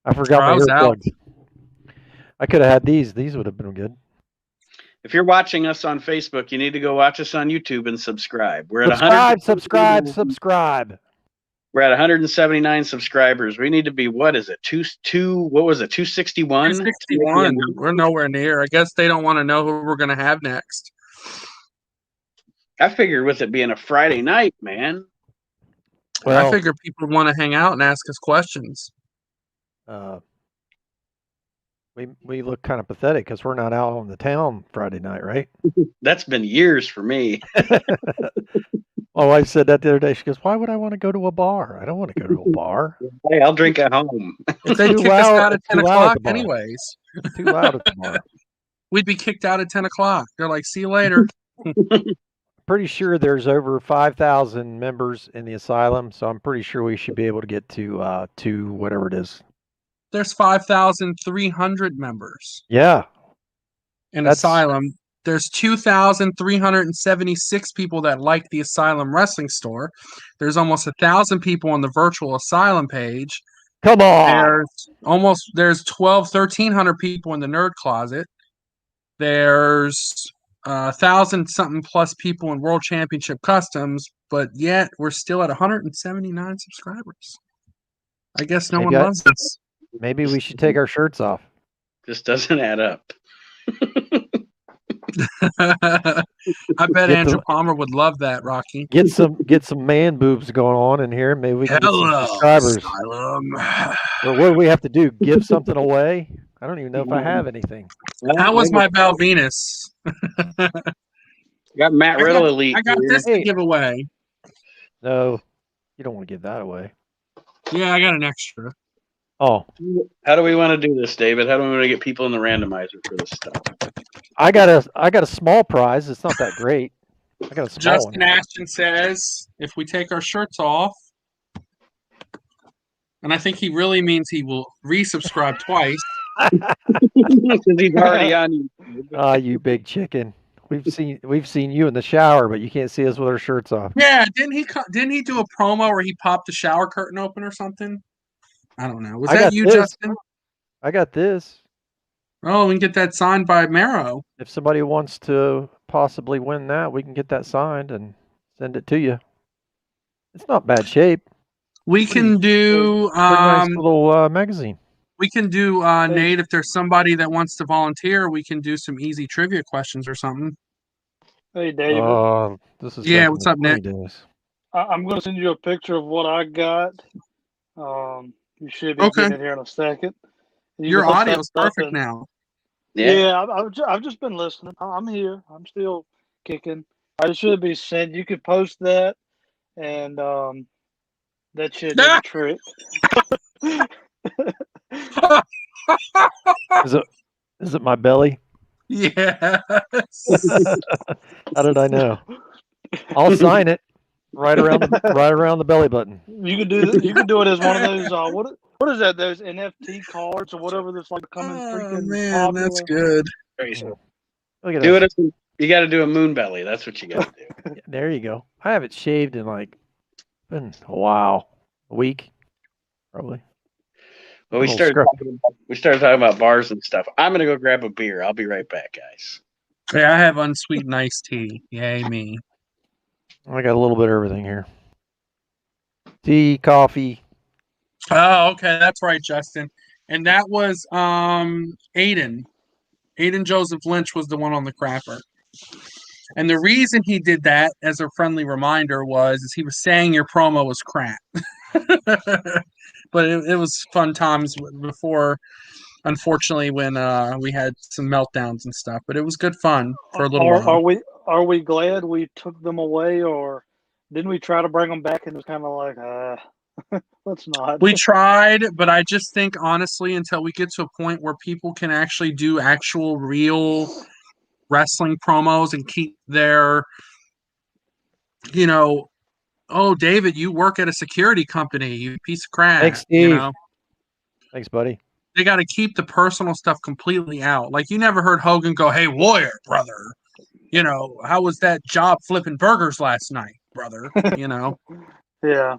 I forgot my earplugs. I could have had these. These would have been good. If you're watching us on Facebook, you need to go watch us on YouTube and subscribe. We're at subscribe. We're at 179 subscribers. We need to be, what is it? 261? 261. We're nowhere near. I guess they don't want to know who we're going to have next. I figured with it being a Friday night, man. Well, I figured people would want to hang out and ask us questions. We look kind of pathetic because we're not out on the town Friday night, right? That's been years for me. My wife said that the other day. She goes, "Why would I want to go to a bar? I don't want to go to a bar. Hey, I'll drink at home." If they kick us out at 10 o'clock anyways. Too loud at the bar. We'd be kicked out at 10 o'clock. They're like, see you later. Pretty sure there's over 5,000 members in the asylum, so I'm pretty sure we should be able to get to whatever it is. There's 5,300 members. Yeah. In Asylum. There's 2,376 people that like the Asylum Wrestling Store. There's almost 1,000 people on the virtual Asylum page. Come on. There's 1,300 people in the Nerd Closet. There's 1,000 something plus people in World Championship Customs, but yet we're still at 179 subscribers. I guess no one loves us. Maybe we should take our shirts off. This doesn't add up. I bet Andrew Palmer would love that, Rocky. Get some man boobs going on in here. Maybe we can get some subscribers. Or what do we have to do? Give something away? I don't even know if I have anything. How was my Val Venus? Got Matt Riddle Elite. I got this to give away. No. You don't want to give that away. Yeah, I got an extra. Oh, How do we want to do this, David? How do we want to get people in the randomizer for this stuff? I got a small prize. It's not that great. I got a small Justin one. Ashton says if we take our shirts off, and I think he really means he will resubscribe twice. Because he's already on YouTube. Ah, you big chicken. We've seen you in the shower, but you can't see us with our shirts off. Yeah, didn't he do a promo where he popped the shower curtain open or something? I don't know. Was that you, Justin? I got this. Oh, we can get that signed by Marrow. If somebody wants to possibly win that, we can get that signed and send it to you. It's not bad shape. We can do pretty nice little magazine. We can do Nate, if there's somebody that wants to volunteer, we can do some easy trivia questions or something. Hey, David. This is what's up, Nick? I'm going to send you a picture of what I got. You should be getting it here in a second. Your audio's perfect now. Yeah, I've just been listening. I'm here. I'm still kicking. I should be sent. You could post that, and that should do the trick. Is it my belly? Yes. How did I know? I'll sign it right around the belly button. You could do You could do it as one of those. What is that? Those NFT cards or whatever that's like becoming freaking popular. That's good. Do it. You got to do a moon belly. That's what you got to do. There you go. I haven't shaved in been a week, probably. Well, we started talking about bars and stuff. I'm gonna go grab a beer. I'll be right back, guys. Yeah, I have unsweetened iced tea. Yay me! I got a little bit of everything here. Tea, coffee. Oh, okay, that's right, Justin. And that was Aiden. Aiden Joseph Lynch was the one on the crapper. And the reason he did that, as a friendly reminder, is he was saying your promo was crap. But it was fun times before, unfortunately, when we had some meltdowns and stuff. But it was good fun for a little while. Are we glad we took them away, or didn't we try to bring them back and it was kind of like, let's not. We tried, but I just think, honestly, until we get to a point where people can actually do actual real wrestling promos and keep their, oh, David, you work at a security company, you piece of crap. Thanks, Steve. Thanks, buddy. They got to keep the personal stuff completely out. Like, you never heard Hogan go, "Hey, Warrior, brother, how was that job flipping burgers last night, brother?" Yeah.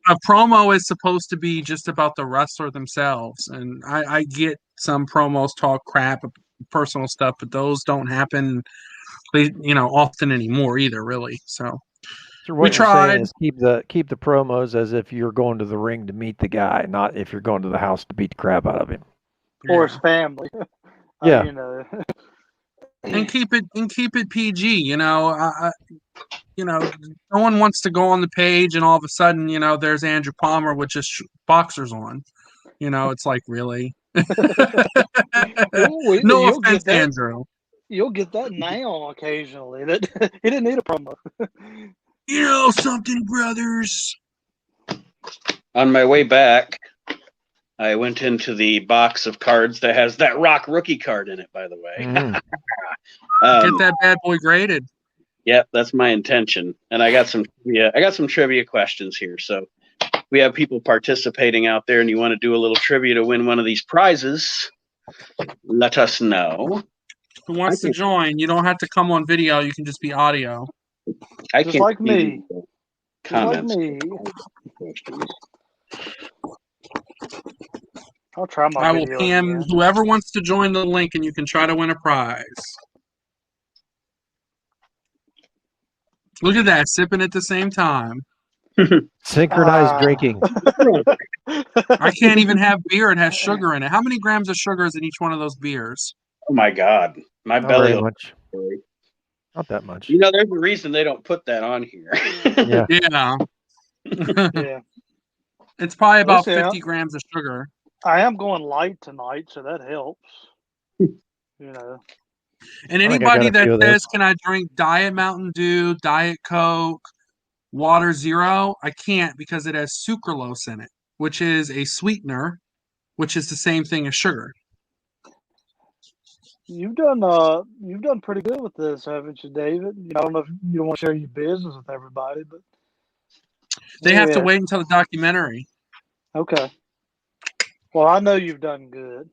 A promo is supposed to be just about the wrestler themselves. And I get some promos talk crap, personal stuff, but those don't happen, often anymore either, really. So we tried. Is keep the promos as if you're going to the ring to meet the guy, not if you're going to the house to beat the crap out of him or his family. Yeah. And keep it PG. No one wants to go on the page and all of a sudden, there's Andrew Palmer with just boxers on. It's like, really? No offense, Andrew. You'll get that now occasionally. That he didn't need a promo. Something, brothers. On my way back, I went into the box of cards that has that Rock rookie card in it, by the way. Get that bad boy graded. Yep, that's my intention. And I got some trivia questions here. So we have people participating out there and you want to do a little trivia to win one of these prizes, let us know. Who wants to join? You don't have to come on video. You can just be audio. Just like me. Comments. Just like me. I'll try my I will PM whoever wants to join the link and you can try to win a prize. Look at that, sipping at the same time. Synchronized drinking. I can't even have beer. It has sugar in it. How many grams of sugar is in each one of those beers? Oh, my God. My Not belly. very much. Not that much. There's a reason they don't put that on here. Yeah. Yeah. It's probably about 50 grams of sugar. I am going light tonight, so that helps. And anybody that says, "Can I drink Diet Mountain Dew, Diet Coke, Water Zero, I can't because it has sucralose in it, which is a sweetener, which is the same thing as sugar. You've done pretty good with this, haven't you, David? I don't know if you don't want to share your business with everybody, but they have to wait until the documentary. Okay. Well, I know you've done good.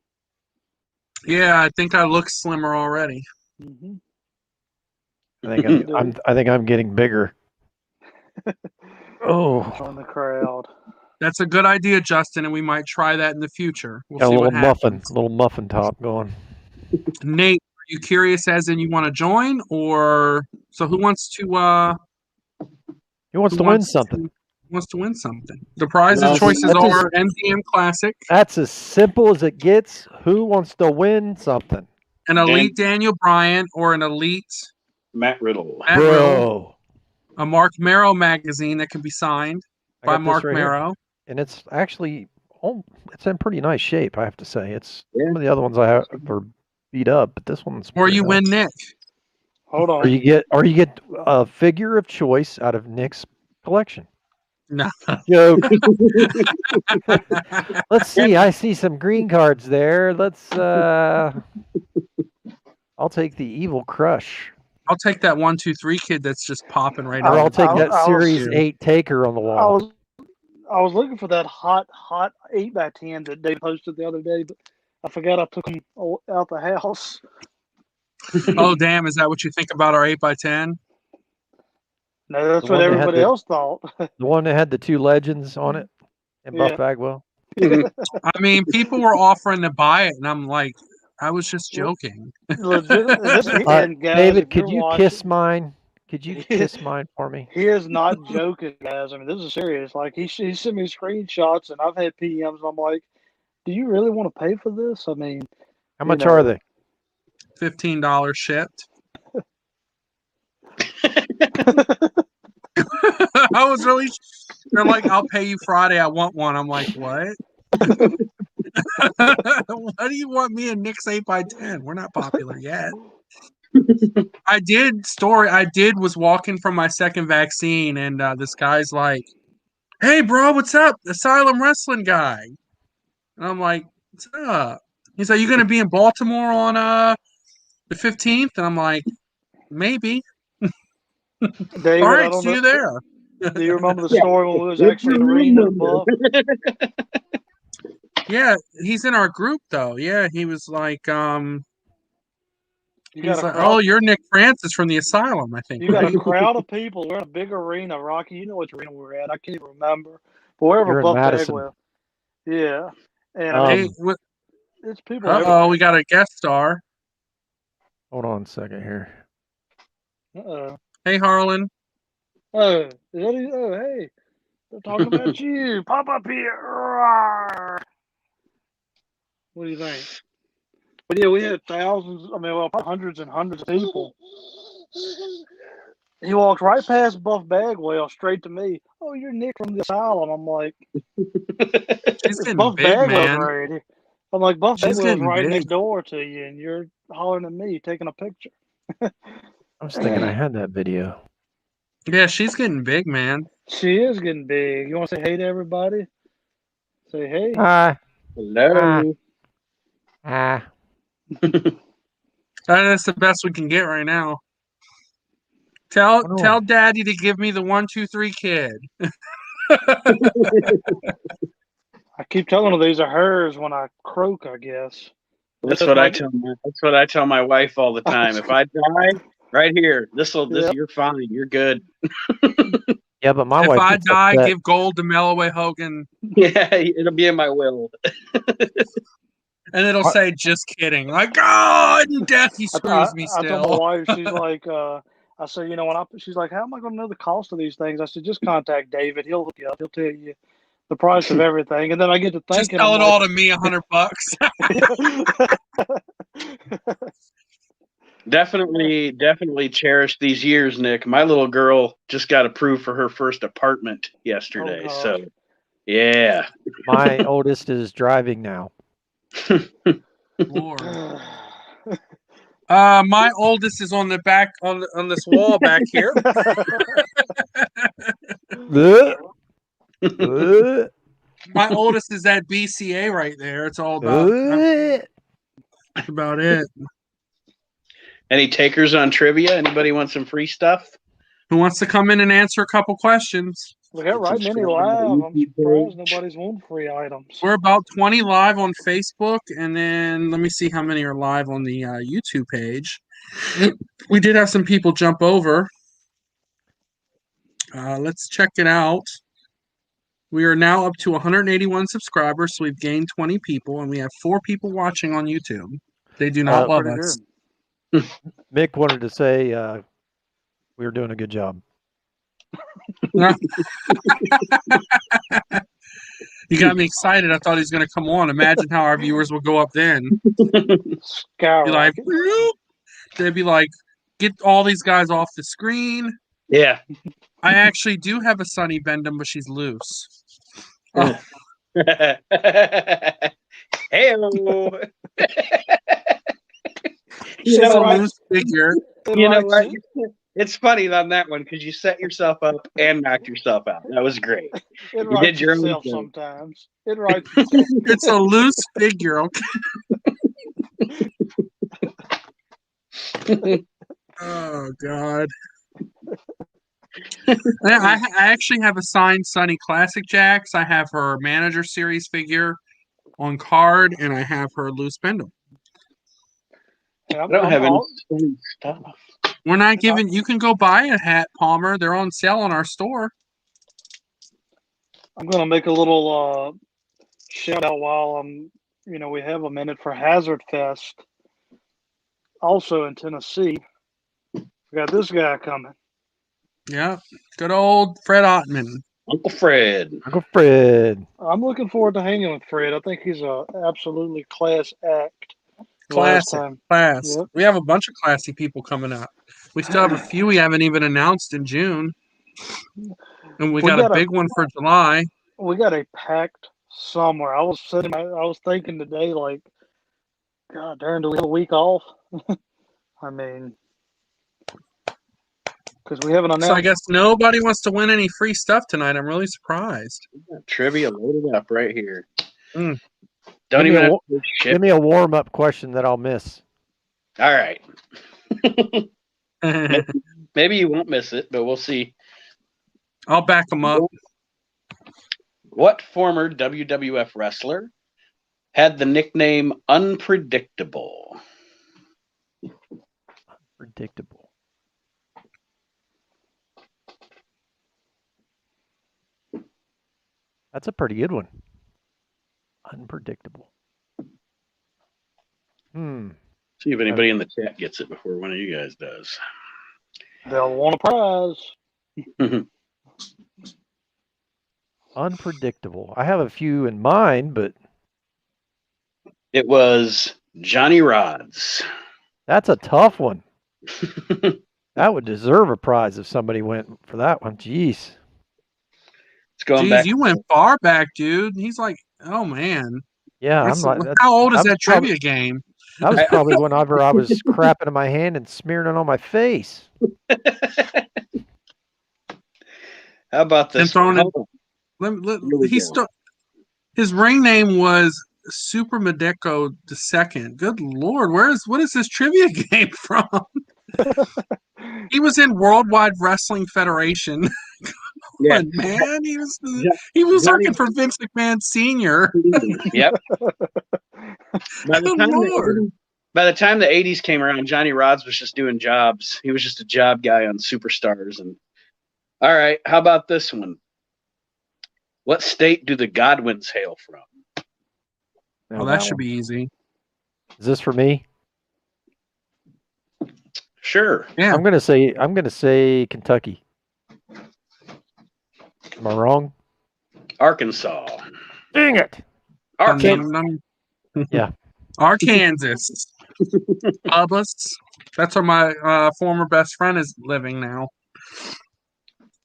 Yeah, I think I look slimmer already. Mm-hmm. I think I'm getting bigger. Oh, on the crowd. That's a good idea, Justin, and we might try that in the future. We'll got see a little what happens. little muffin top going. Nate, are you curious as in you want to join, or so who wants to win something? Wants to win something. The prizes choices are MDM Classic. That's as simple as it gets. Who wants to win something? An elite Daniel Bryan or an elite Matt Riddle. Bro. A Mark Marrow magazine that can be signed by Mark Marrow. Here. And it's actually it's in pretty nice shape, I have to say. Some of the other ones I have are beat up, but this one's or you win Nick. Hold on. Or you get a figure of choice out of Nick's collection. No. Joke. Let's see. I see some green cards there. Let's I'll take the Evil Crush. I'll take that 1, 2, 3 kid that's just popping right Or I'll take that Series 8 Taker on the wall. I was looking for that hot 8x10 that Dave posted the other day, but I forgot I took him out the house. Oh, damn. Is that what you think about our 8x10? No, that's what everybody else thought. The one that had the 2 legends on it and Buff Bagwell. I mean, people were offering to buy it, and I'm like, I was just joking. David, could you kiss mine? Could you kiss mine for me? He is not joking, guys. I mean, this is serious. Like, he sent me screenshots, and I've had PMs, and I'm like, do you really want to pay for this? I mean, how much are they? $15 shipped. I was really. They're like, I'll pay you Friday. I want one. I'm like, what? Why do you want me and Nick's 8x10? We're not popular yet. Was walking from my second vaccine, and this guy's like, "Hey, bro, what's up? Asylum Wrestling guy." And I'm like, "What's up?" He's like, "You gonna be in Baltimore on the 15th?" And I'm like, "Maybe." David, all right, see you there. Do you remember the story when we was actually in the ring with Buff? Yeah, he's in our group though. Yeah, he was like, he's like, "Oh, you're Nick Francis from the Asylum, I think." You got a crowd of people. We're in a big arena, Rocky. You know which arena we're at. I can't even remember. But wherever Buff Bagwell. Yeah. And it's people. Uh-oh, we got a guest star. Hold on a second here. Uh-oh. Hey, Harlan. Oh, is that hey. They're talking about you. Pop up here. Roar. What do you think? But yeah, we had thousands, hundreds and hundreds of people. He walked right past Buff Bagwell straight to me. Oh, you're Nick from the Asylum. I'm like, she's getting Buff big, Bagwell's man. right. I'm like, Buff Bagwell's right big. next door to you, and you're hollering at me, taking a picture. I was thinking I had that video. Yeah, she's getting big, man. She is getting big. You want to say hey to everybody? Say hey. Hi. Hello. Hi. That's the best we can get right now. Tell Daddy to give me the 1, 2, 3 kid. I keep telling her these are hers when I croak, I guess. That's what I tell my wife all the time. If I die, right here, you're fine. You're good. Yeah, but my wife. If I die, give gold to Melloway Hogan. Yeah, it'll be in my will. And it'll say, "Just kidding." Like, oh, in death he screws me still. I told my wife, she's like, I said, she's like, how am I going to know the cost of these things? I said, just contact David. He'll hook you up. He'll tell you the price of everything. And then I get to thinking, just tell it all to me, $100. Definitely cherish these years, Nick. My little girl just got approved for her first apartment yesterday. So, yeah. My oldest is driving now. Lord. My oldest is on the back on this wall back here. My oldest is at BCA right there. It's all about it. Any takers on trivia? Anybody want some free stuff? Who wants to come in and answer a couple questions? We got right many live. I'm surprised nobody's won free items. We're about 20 live on Facebook, and then let me see how many are live on the YouTube page. We did have some people jump over. Let's check it out. We are now up to 181 subscribers, so we've gained 20 people, and we have 4 people watching on YouTube. They do not love us. Mick wanted to say we were doing a good job. You got me excited. I thought he was going to come on. Imagine how our viewers will go up then. Be like, they'd be like, get all these guys off the screen. Yeah. I actually do have a Sunny Bendham, but she's loose. Oh. Hey-o. She's a loose figure. You know what? It's funny on that one because you set yourself up and knocked yourself out. That was great. It writes itself sometimes. It writes itself. It's a loose figure, okay? Oh, God. I actually have a signed Sunny Classic Jacks. I have her Manager Series figure on card, and I have her loose Bendham. I don't have any stuff. We're not giving. You can go buy a hat, Palmer. They're on sale on our store. I'm gonna make a little shout out while we have a minute for Hazard Fest. Also in Tennessee, we got this guy coming. Yeah, good old Fred Ottman. Uncle Fred. Uncle Fred. I'm looking forward to hanging with Fred. I think he's a absolutely class act. Class. Yep. We have a bunch of classy people coming up. We still have a few we haven't even announced in June. And we got a big one for July. We got a packed summer. I was thinking today, like, God darn, do we have a week off? I mean, because we haven't announced. So I guess nobody wants to win any free stuff tonight. I'm really surprised. Trivia loaded up right here. Mm. Don't even give me a warm-up question that I'll miss. All right. Maybe you won't miss it, but we'll see. I'll back them up. What former WWF wrestler had the nickname Unpredictable? Unpredictable. That's a pretty good one. Unpredictable. See if anybody in the chat gets it before one of you guys does. They'll want a prize. Unpredictable. I have a few in mind, but it was Johnny Rods. That's a tough one. That would deserve a prize if somebody went for that one. Jeez. It's going back. You went far back, dude. He's like, oh man. Yeah, I'm like, how old is that trivia game? That was probably whenever I was crapping in my hand and smearing it on my face. How about this? His ring name was Super Medeco II. Good Lord, what is this trivia game from? He was in Worldwide Wrestling Federation. Yeah, man, he was working for Vince McMahon Sr. Yep. By the time the 80s came around, Johnny Rods was just doing jobs. He was just a job guy on Superstars. And all right, how about this one? What state do the Godwins hail from? Oh, that should be easy. Is this for me? Sure. Yeah. I'm gonna say Kentucky. Am I wrong? Arkansas. Dang it. Arkansas. Yeah. Arkansas. Publis. That's where my former best friend is living now.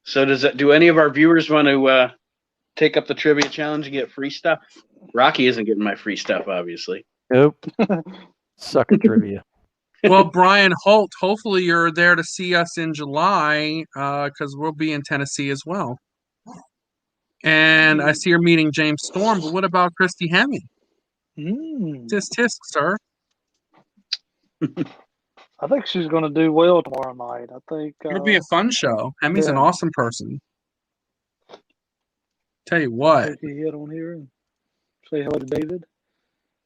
So do any of our viewers want to take up the trivia challenge and get free stuff? Rocky isn't getting my free stuff, obviously. Nope. Suck at trivia. Well, Brian Holt, hopefully you're there to see us in July because we'll be in Tennessee as well. And I see her meeting James Storm, but what about Christy Hemme? Mm. Tisk, sir. I think she's going to do well tomorrow night. I think It'll be a fun show. Hemme's an yeah. awesome person. Tell you what. Take a hit on here and say hello to David.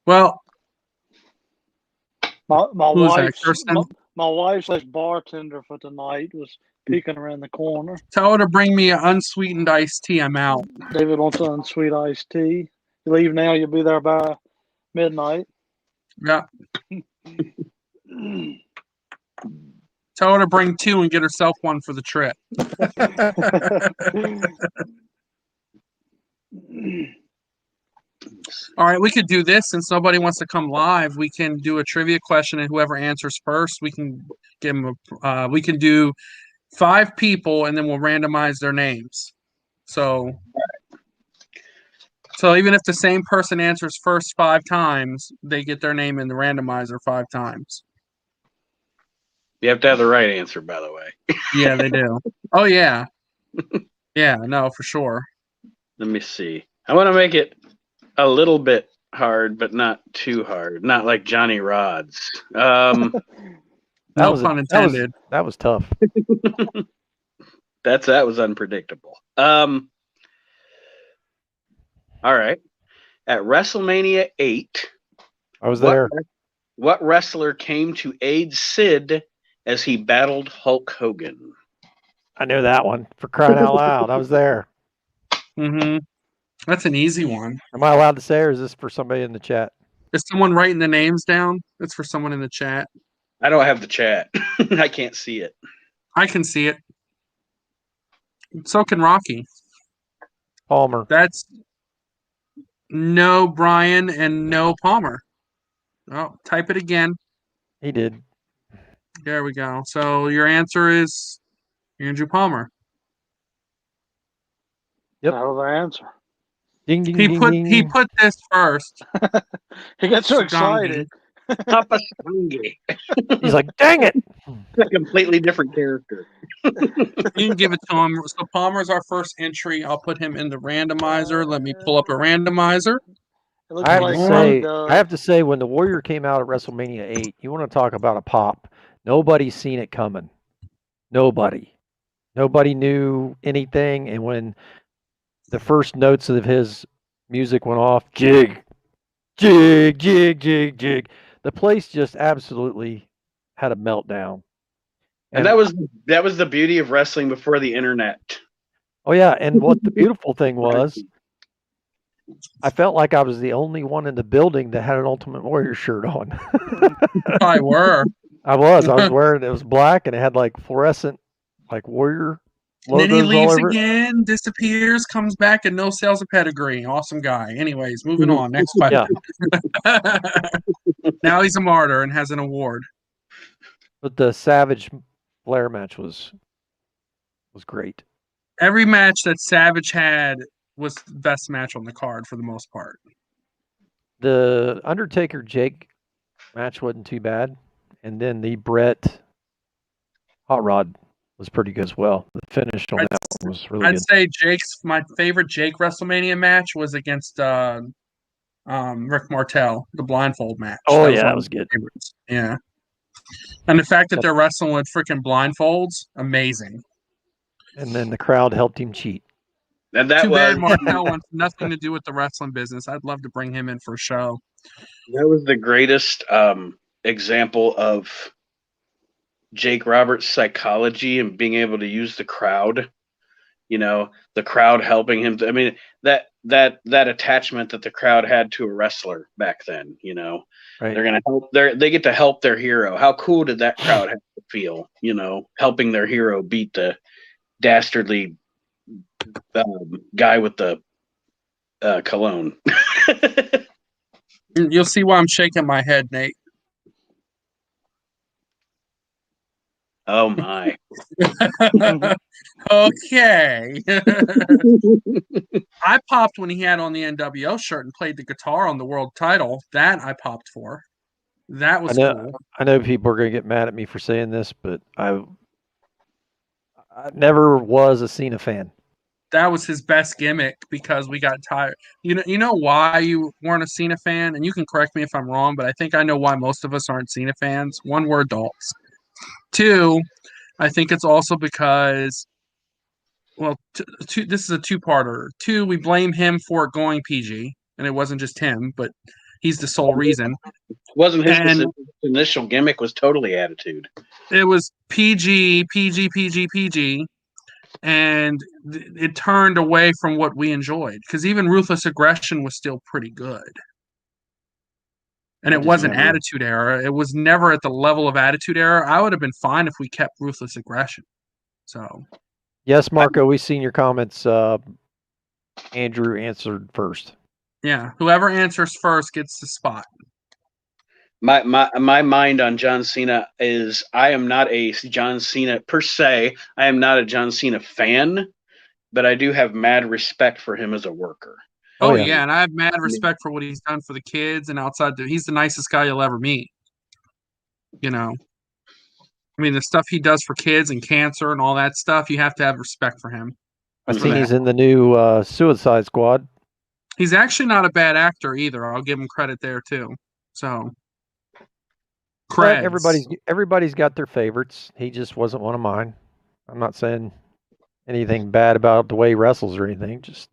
Well, my who's my wife's bartender for tonight was peeking around the corner. Tell her to bring me an unsweetened iced tea. I'm out. David wants an unsweet iced tea. You leave now, you'll be there by midnight. Yeah. Tell her to bring 2 and get herself 1 for the trip. All right, we could do this since nobody wants to come live. We can do a trivia question, and whoever answers first, we can give them we can do 5 people, and then we'll randomize their names. So even if the same person answers first 5 times, they get their name in the randomizer 5 times. You have to have the right answer, by the way. Yeah, they do. Oh, yeah. Yeah, no, for sure. Let me see. I want to make it a little bit hard, but not too hard. Not like Johnny Rod's. No pun intended. That was tough. That was unpredictable. All right. At WrestleMania 8, I was there. What wrestler came to aid Sid as he battled Hulk Hogan? I knew that one. For crying out loud, I was there. Mm-hmm. That's an easy one. Am I allowed to say, or is this for somebody in the chat? Is someone writing the names down? It's for someone in the chat. I don't have the chat. I can't see it. I can see it. So can Rocky. Palmer. That's no Brian and no Palmer. Oh, type it again. He did. There we go. So your answer is Andrew Palmer. Yep. That was the answer. Ding, ding, ding, ding. He put this first. He got so excited. Papa Stangy. He's like, dang it. A completely different character. You can give it to him. So Palmer's our first entry. I'll put him in the randomizer. Let me pull up a randomizer. I have to say, when the Warrior came out at WrestleMania 8, you want to talk about a pop. Nobody's seen it coming. Nobody knew anything. And when the first notes of his music went off, jig, jig, jig, jig, jig, the place just absolutely had a meltdown. And that was the beauty of wrestling before the internet. Oh yeah, and what the beautiful thing was, I felt like I was the only one in the building that had an Ultimate Warrior shirt on. I were. I was wearing it. Was black and it had like fluorescent, like Warrior logos. And then he leaves all over again, disappears, comes back, and no sales of pedigree. Awesome guy. Anyways, moving on. Next question. Yeah. Now he's a martyr and has an award. But the Savage Flair match was great. Every match that Savage had was the best match on the card for the most part. The Undertaker Jake match wasn't too bad, and then the Brett Hot Rod was pretty good as well. The finish on that one was really good. I'd say my favorite Jake WrestleMania match was against Rick Martel, the blindfold match. Oh yeah, that was good. Yeah, and the fact that they're wrestling with freaking blindfolds, amazing. And then the crowd helped him cheat. And that Too bad Martel wants nothing to do with the wrestling business. I'd love to bring him in for a show. That was the greatest example of Jake Roberts' psychology and being able to use the crowd. You know, the crowd helping him. I mean, that attachment that the crowd had to a wrestler back then. You know, right. They're gonna help. They get to help their hero. How cool did that crowd have to feel? You know, helping their hero beat the dastardly guy with the cologne. You'll see why I'm shaking my head, Nate. Oh my. Okay. I popped when he had on the NWO shirt and played the guitar on the world title. That I popped for. That was cool. I know people are going to get mad at me for saying this, but I never was a Cena fan. that was his best gimmick because we got tired. You know why you weren't a Cena fan, and you can correct me if I'm wrong, but I think I know why most of us aren't Cena fans. One, we're adults. Two, I think it's also because, well, this is a two-parter. Two, we blame him for it going PG, and it wasn't just him, but he's the sole reason. Wasn't his initial gimmick was totally attitude. It was PG, PG, PG, PG, and it turned away from what we enjoyed because even Ruthless Aggression was still pretty good. And it wasn't Attitude Era. It was never at the level of Attitude Era. I would have been fine if we kept Ruthless Aggression. So, yes, Marco, we've seen your comments. Andrew answered first. Yeah, whoever answers first gets the spot. My mind on John Cena is I am not a John Cena per se. I am not a John Cena fan, but I do have mad respect for him as a worker. Oh yeah, and I have mad respect for what he's done for the kids and outside. He's the nicest guy you'll ever meet. You know, I mean, the stuff he does for kids and cancer and all that stuff, you have to have respect for him. I've seen he's in the new Suicide Squad. He's actually not a bad actor either. I'll give him credit there too. So, everybody's got their favorites. He just wasn't one of mine. I'm not saying anything bad about the way he wrestles or anything. Just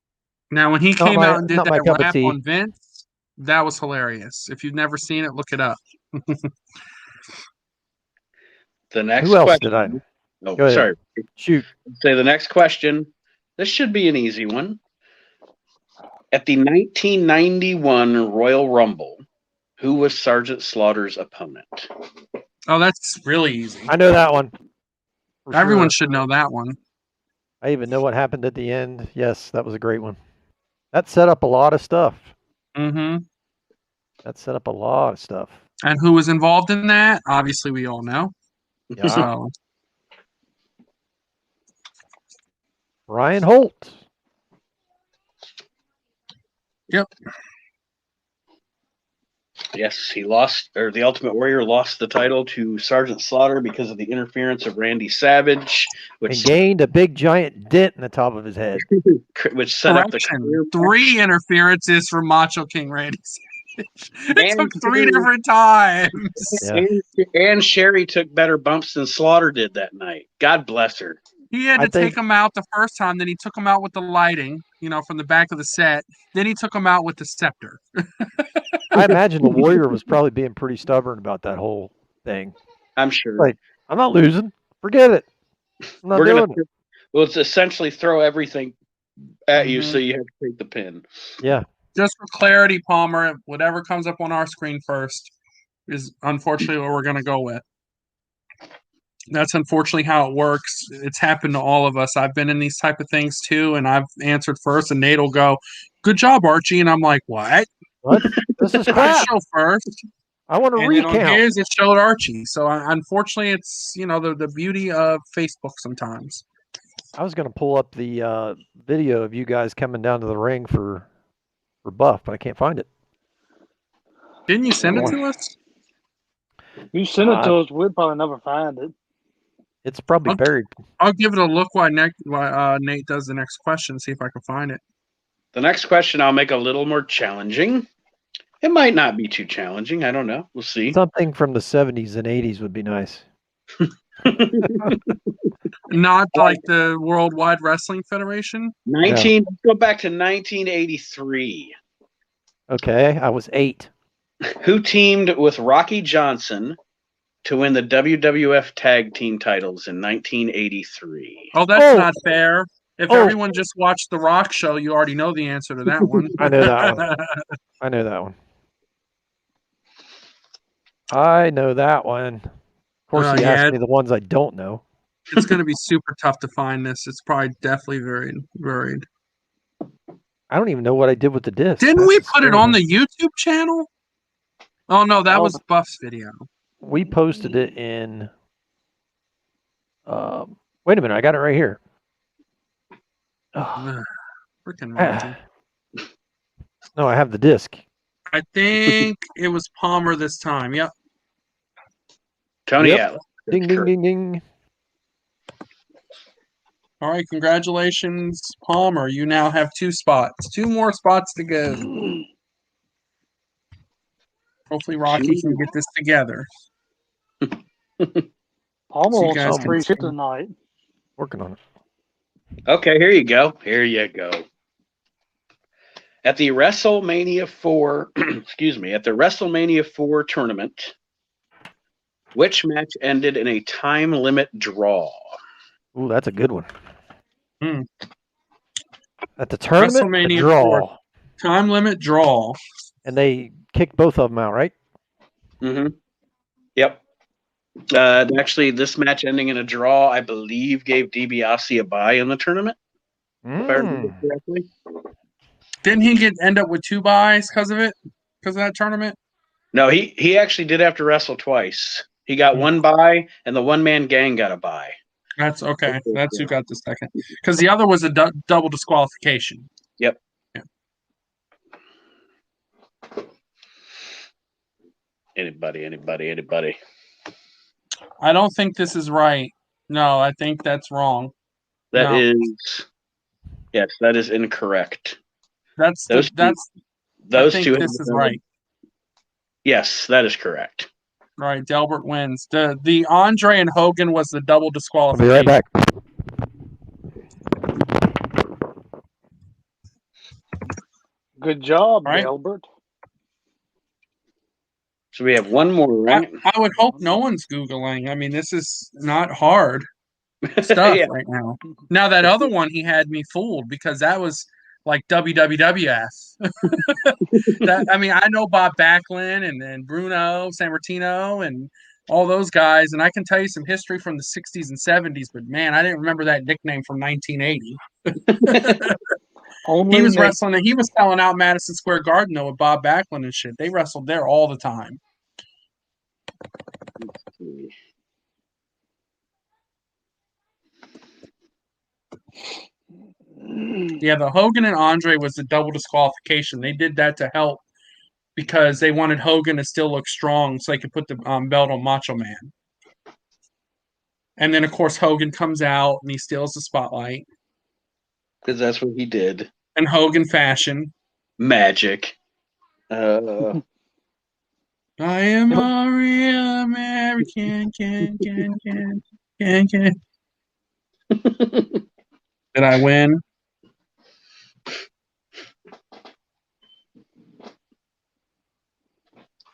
now, when he came out and did that rap on Vince, that was hilarious. If you've never seen it, look it up. The next Who else question. did I? Oh, sorry. Shoot. Say the next question. This should be an easy one. At the 1991 Royal Rumble, who was Sergeant Slaughter's opponent? Oh, that's really easy. I know that one. Everyone should know that one. I even know what happened at the end. Yes, that was a great one. That set up a lot of stuff. Mm-hmm. That set up a lot of stuff. And who was involved in that? Obviously, we all know. Yeah. So. Ryan Holt. Yep. Yes, he lost, or the Ultimate Warrior lost the title to Sergeant Slaughter because of the interference of Randy Savage, which gained a big giant dent in the top of his head. Which set up the career 3 interferences from Macho King Randy Savage. It took 3 different times. Yeah. And Sherry took better bumps than Slaughter did that night. God bless her. He had to take him out the first time, then he took him out with the lighting, from the back of the set. Then he took him out with the scepter. I imagine the Warrior was probably being pretty stubborn about that whole thing. I'm sure. Like, I'm not losing. Forget it. I'm not doing it. Well, it's essentially throw everything at you, so you have to take the pin. Yeah. Just for clarity, Palmer, whatever comes up on our screen first is unfortunately what we're going to go with. That's unfortunately how it works. It's happened to all of us. I've been in these type of things too, and I've answered first, and Nate will go, "Good job, Archie," and I'm like, "What? This is crap." I show first. I want to recount. And on his, it showed Archie. So unfortunately, it's the beauty of Facebook sometimes. I was going to pull up the video of you guys coming down to the ring for Buff, but I can't find it. Didn't you send it to us? You sent it to us. We'd probably never find it. It's probably buried. I'll give it a look while Nate does the next question, see if I can find it. The next question I'll make a little more challenging. It might not be too challenging. I don't know. We'll see. Something from the 70s and 80s would be nice. Not like the Worldwide Wrestling Federation? Let's go back to 1983. Okay, I was 8. Who teamed with Rocky Johnson to win the WWF Tag Team titles in 1983? Oh, that's not fair. If everyone just watched The Rock show, you already know the answer to that one. I know that one. I know that one. I know that one. Of course, he asked me the ones I don't know. It's going to be super tough to find this. It's probably definitely very varied. I don't even know what I did with the disc. Didn't we put it on the YouTube channel? Oh, no, that was Buff's video. We posted it in... wait a minute, I got it right here. Oh. Freaking Monty. No, I have the disc. I think it was Palmer this time. Yep. Tony Atlas. Ding, ding, ding, ding. All right, congratulations, Palmer. You now have 2 spots. 2 more spots to go. Hopefully Rocky can get this together. Palmer wants some free shit tonight. Working on it. Okay, here you go. Here you go. At the WrestleMania 4, excuse me, at the WrestleMania 4 tournament, which match ended in a time limit draw? Ooh, that's a good one. Hmm. At the tournament, WrestleMania draw. 4, time limit draw. And they kicked both of them out, right? Mm-hmm. Yep. Actually, this match ending in a draw, I believe, gave DiBiase a bye in the tournament. If I remember correctly. Didn't he end up with 2 byes because of it? Because of that tournament? No, he actually did have to wrestle twice. He got 1 bye, and the one-man gang got a bye. That's okay. That's who got the second. Because the other was a double disqualification. Yep. Yeah. Anybody? I don't think this is right. No, I think that's wrong. That is incorrect. Those two. I think this is right. Yes, that is correct. Right, Delbert wins. The Andre and Hogan was the double disqualification. I'll be right back. Good job, Delbert. So we have one more, right? I would hope no one's Googling. I mean, this is not hard stuff right now. Now, that other one, he had me fooled because that was like WWF. I mean, I know Bob Backlund and Bruno Sammartino and all those guys, and I can tell you some history from the 60s and 70s, but man, I didn't remember that nickname from 1980. He was wrestling, and he was selling out Madison Square Garden, though, with Bob Backlund and shit. They wrestled there all the time. Yeah, the Hogan and Andre was the double disqualification. They did that to help because they wanted Hogan to still look strong so they could put the belt on Macho Man. And then, of course, Hogan comes out and he steals the spotlight. Because that's what he did. In Hogan fashion. Magic. I am a real American. Can. Did I win?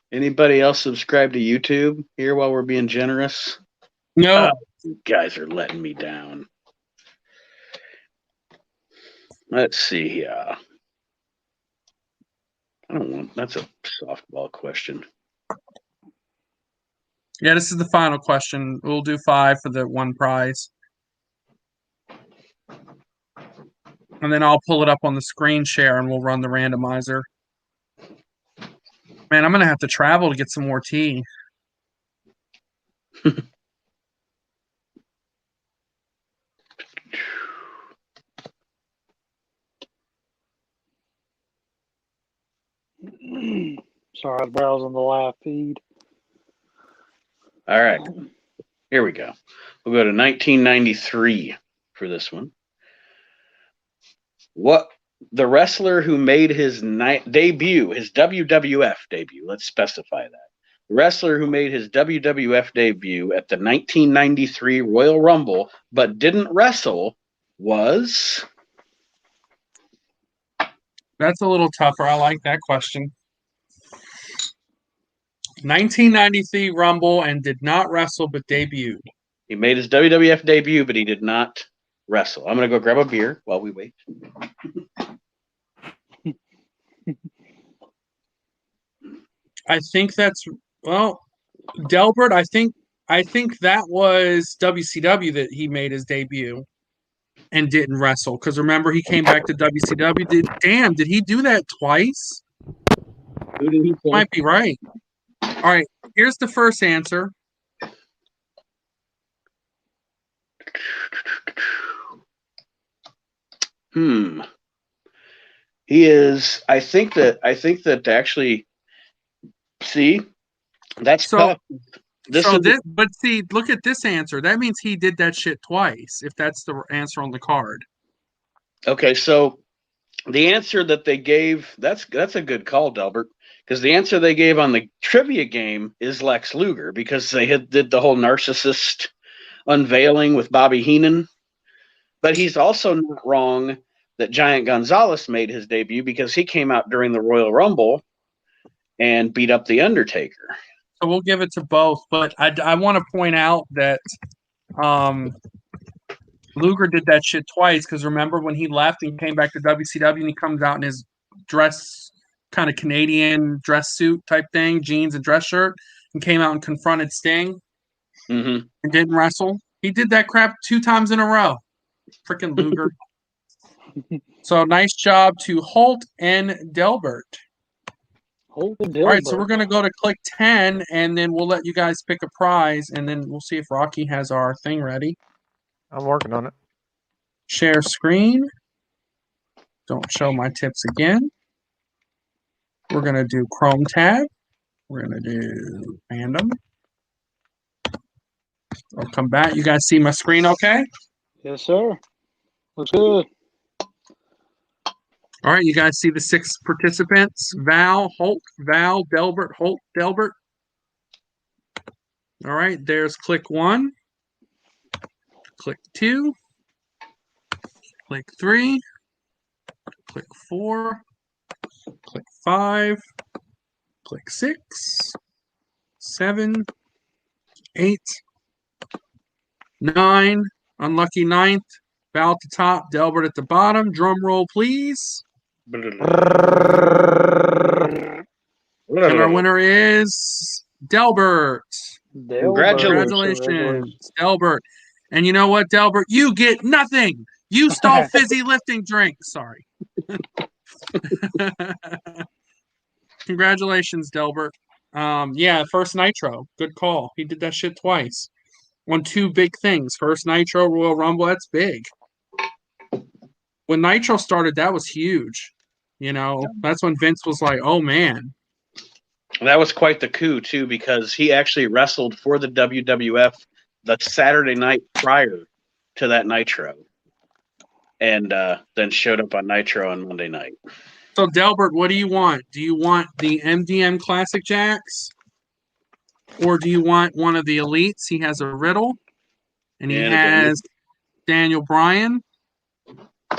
Anybody else subscribe to YouTube here while we're being generous? No. You guys are letting me down. Let's see here. That's a softball question. Yeah, this is the final question. We'll do 5 for the 1 prize. And then I'll pull it up on the screen share and we'll run the randomizer. Man, I'm going to have to travel to get some more tea. Sorry, I was browsing the live feed. All right. Here we go. We'll go to 1993 for this one. What the wrestler who made his debut, his WWF debut, let's specify that. The wrestler who made his WWF debut at the 1993 Royal Rumble but didn't wrestle was... That's a little tougher. I like that question. 1993 Rumble and did not wrestle but debuted. He made his WWF debut, but he did not wrestle. I'm going to go grab a beer while we wait. I think that's, well, Delbert, I think that was WCW that he made his debut and didn't wrestle. Because remember, he came back to WCW. Did he do that twice? Who did he play? Might be right. All right, here's the first answer. He is. I think that actually. See, that's so. tough. But see, look at this answer. That means he did that shit twice, if that's the answer on the card. Okay, so the answer that they gave, that's a good call, Delbert, because the answer they gave on the trivia game is Lex Luger, because they did the whole narcissist unveiling with Bobby Heenan. But he's also not wrong that Giant Gonzalez made his debut, because he came out during the Royal Rumble and beat up The Undertaker. So we'll give it to both, but I want to point out that Luger did that shit twice, because remember when he left and came back to WCW and he comes out in his dress, kind of Canadian dress suit type thing, jeans and dress shirt, and came out and confronted Sting and didn't wrestle. He did that crap 2 times in a row. Freaking Luger. So nice job to Holt and Delbert. All right, so we're going to go to click 10, and then we'll let you guys pick a prize, and then we'll see if Rocky has our thing ready. I'm working on it. Share screen. Don't show my tips again. We're going to do Chrome tab. We're going to do random. I'll come back. You guys see my screen okay? Yes, sir. Looks good. All right, you guys see the 6 participants? Val, Holt, Val, Delbert, Holt, Delbert. All right, there's click 1, click 2, click 3, click 4, click 5, click 6, 7, 8, 9, unlucky 9th, Val at the top, Delbert at the bottom. Drum roll, please. And our winner is Delbert. Congratulations, Delbert. And you know what, Delbert? You get nothing. You stole fizzy lifting drink. Sorry. Congratulations, Delbert. Yeah, first Nitro. Good call. He did that shit twice. On 2 big things. First Nitro, Royal Rumble. That's big. When Nitro started, that was huge. You know, that's when Vince was like, oh, man. That was quite the coup, too, because he actually wrestled for the WWF the Saturday night prior to that Nitro, and then showed up on Nitro on Monday night. So, Delbert, what do you want? Do you want the MDM Classic Jacks? Or do you want one of the Elites? He has a Riddle, and he has Daniel Bryan.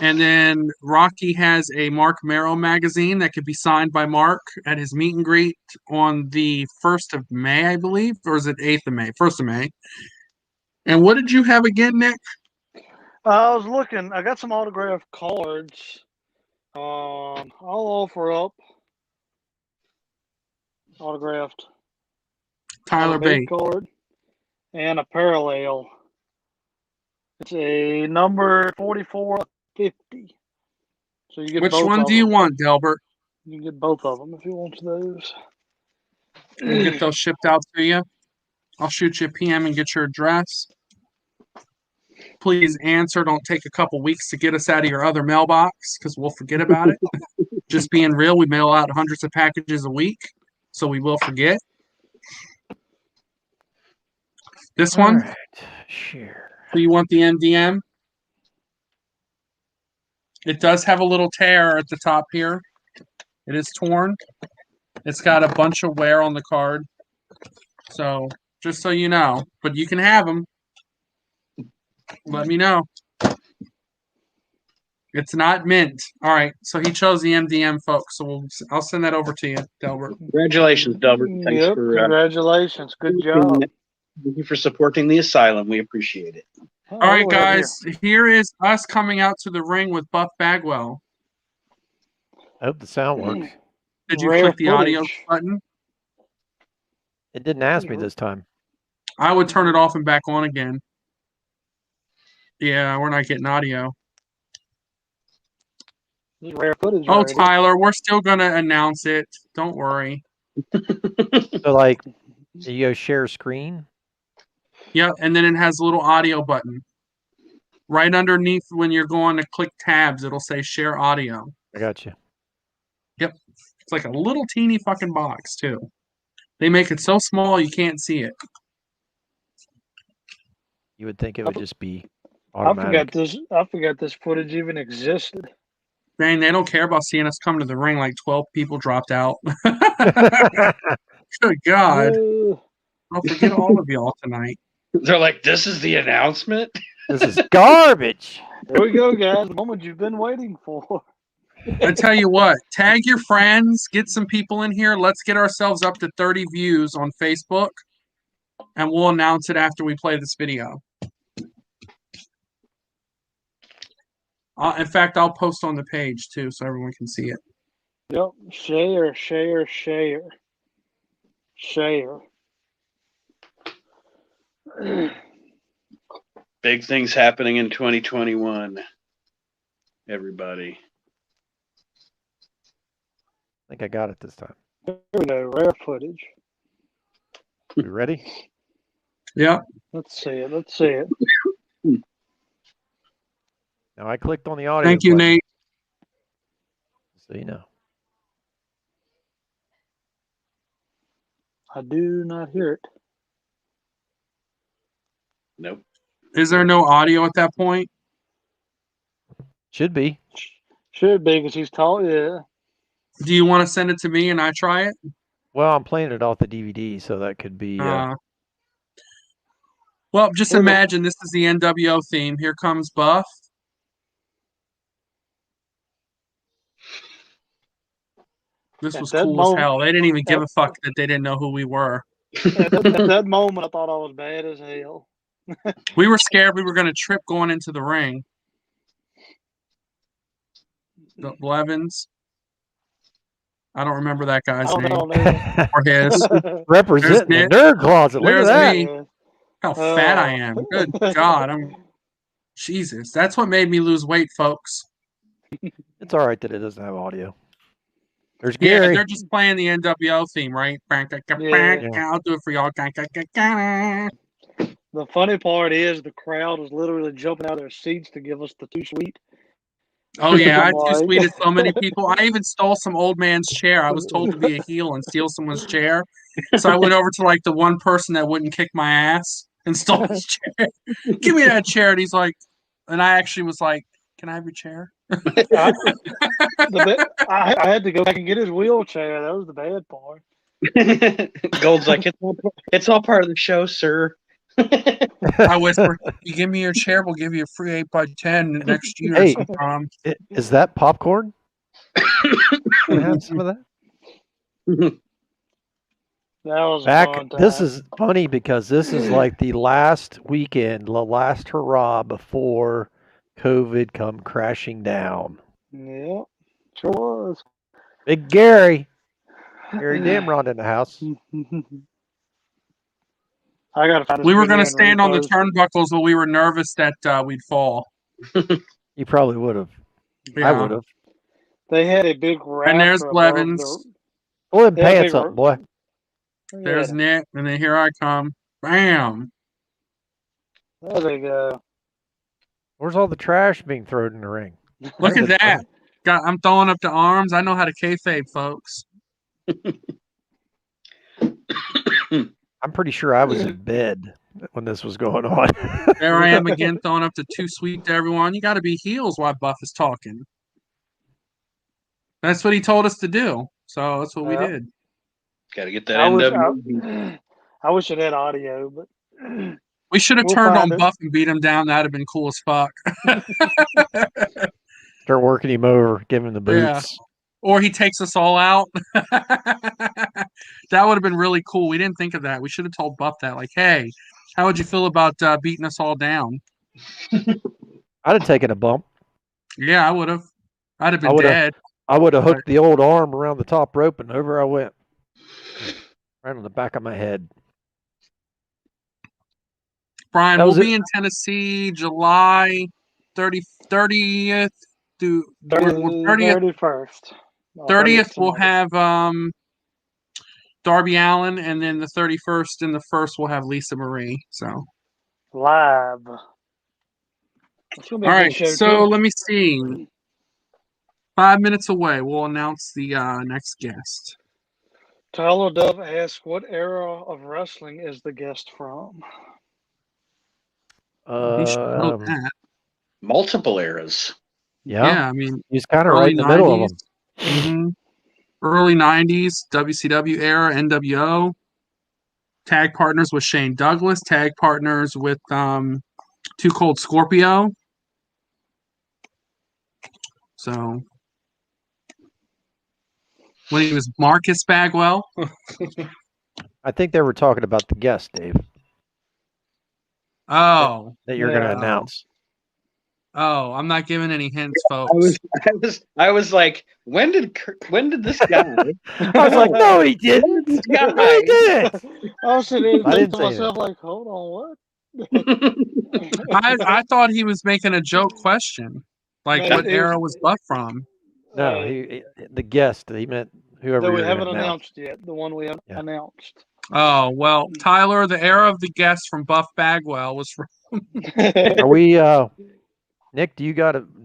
And then Rocky has a Mark Merrow magazine that could be signed by Mark at his meet and greet on the 1st of May, I believe. Or is it 8th of May? 1st of May. And what did you have again, Nick? I was looking. I got some autographed cards. I'll offer up autographed Tyler Bate card and a parallel. It's a number 4450. So you get Which both one of do you them. want, Delbert? You can get both of them if you want those. We'll get those shipped out to you. I'll shoot you a PM and get your address. Please answer. Don't take a couple weeks to get us out of your other mailbox, because we'll forget about it. Just being real, we mail out hundreds of packages a week, so we will forget. This one? Right. Sure. So you want the MDM? It does have a little tear at the top here. It is torn. It's got a bunch of wear on the card. So, just so you know. But you can have them. Let me know. It's not mint. All right. So he chose the MDM, folks. So I'll send that over to you, Delbert. Congratulations, Delbert. Thanks for congratulations. Good job. Thank you for supporting the Asylum. We appreciate it. All right, guys. Here is us coming out to the ring with Buff Bagwell. I hope the sound works. Did you click the audio button? It didn't ask me this time. I would turn it off and back on again. Yeah, we're not getting audio. Rare footage. Oh, Tyler, we're still going to announce it. Don't worry. So, like, you go share screen? Yep, and then it has a little audio button. Right underneath when you're going to click tabs, it'll say share audio. I got you. Yep. It's like a little teeny fucking box, too. They make it so small you can't see it. You would think it would just be I automatic. forgot this footage even existed. Dang, they don't care about seeing us come to the ring. Like 12 people dropped out. Good God. I'll forget all of y'all tonight. They're like, this is the announcement? This is garbage. Here we go, guys. The moment you've been waiting for. I tell you what, tag your friends, get some people in here. Let's get ourselves up to 30 views on Facebook, and we'll announce it after we play this video. In fact, I'll post on the page too, so everyone can see it. Yep. Share, share, share. Share. Big things happening in 2021. Everybody. I think I got it this time. Here we go. Rare footage. You ready? Yeah. Let's see it. Let's see it. Now I clicked on the audio. Thank you, button, Nate. so you know. I do not hear it. Nope. Is there no audio at that point? Should be. Should be because he's tall. Yeah. Do you want to send it to me and I try it? Well, I'm playing it off the DVD, so that could be. Well, just imagine this is the NWO theme. Here comes Buff. This was cool as hell. They didn't even give a fuck that they didn't know who we were. At that moment, I thought I was bad as hell. We were scared we were going to trip going into the ring. The Blevins. I don't remember that guy's name. Or his. Representing the nerd closet. Look at that. Me. How fat I am. Good God. Jesus. That's what made me lose weight, folks. It's all right that it doesn't have audio. There's Gary. Yeah, they're just playing the NWO theme, right? Yeah. I'll do it for y'all. The funny part is the crowd was literally jumping out of their seats to give us the too sweet. Oh, yeah. I too sweeted so many people. I even stole some old man's chair. I was told to be a heel and steal someone's chair. So I went over to like the one person that wouldn't kick my ass and stole his chair. Give me that chair. And he's like, and I actually was like, can I have your chair? I had to go back and get his wheelchair. That was the bad part. Gold's like, it's all part of the show, sir. I whispered, you give me your chair, we'll give you a free 8x10 next year. Hey, is that popcorn? Can I have some of that? That was back. A fun time. This is funny because this is like the last weekend, the last hurrah before COVID come crashing down. Yeah, sure was. Big Gary Damron in the house. I gotta find. We were going to stand on the turnbuckles, but we were nervous that we'd fall. You probably would have. Yeah. I would have. They had a big rafter. And there's Blevins. Pull them pants up, boy. There's Nick, and then here I come. Bam. There they go. Where's all the trash being thrown in the ring? Look at that. I'm throwing up the arms. I know how to kayfabe, folks. I'm pretty sure I was in bed when this was going on. There I am again, throwing up the too sweet to everyone. You got to be heels while Buff is talking. That's what he told us to do. So that's what we did. Got to get that I wish it had audio, but we should have turned on Buff and beat him down. That'd have been cool as fuck. Start working him over, give him the boots. Yeah. Or he takes us all out. That would have been really cool. We didn't think of that. We should have told Buff that. Like, hey, how would you feel about beating us all down? I'd have taken a bump. Yeah, I would have. I'd have been dead. I would have hooked the old arm around the top rope and over I went. Right on the back of my head. Brian, we'll be in Tennessee July 30th to 31st. 30th we'll have Darby Allin, and then the 31st and the 1st we'll have Lisa Marie. So live. All right, so let me see. 5 minutes away, we'll announce the next guest. Tyler Dove asks, what era of wrestling is the guest from? He should know that. Multiple eras. Yeah, I mean, he's kind of right in the middle of them. Mm-hmm. Early 90s, WCW era, NWO. Tag partners with Shane Douglas. Tag partners with Too Cold Scorpio. So, when he was Marcus Bagwell. I think they were talking about the guest, Dave. Oh. That you're going to announce. Oh, I'm not giving any hints, folks. I was like, when did this guy? I was like, no, he didn't. This guy. No, he didn't. I was sitting there thinking to myself, that. like, hold on, what? I thought he was making a joke question, like what era was Buff from? No, the guest. He meant whoever. That we haven't announced yet. The one we haven't announced. Oh well, Tyler, the era of the guest from Buff Bagwell was from. Are we? Nick, do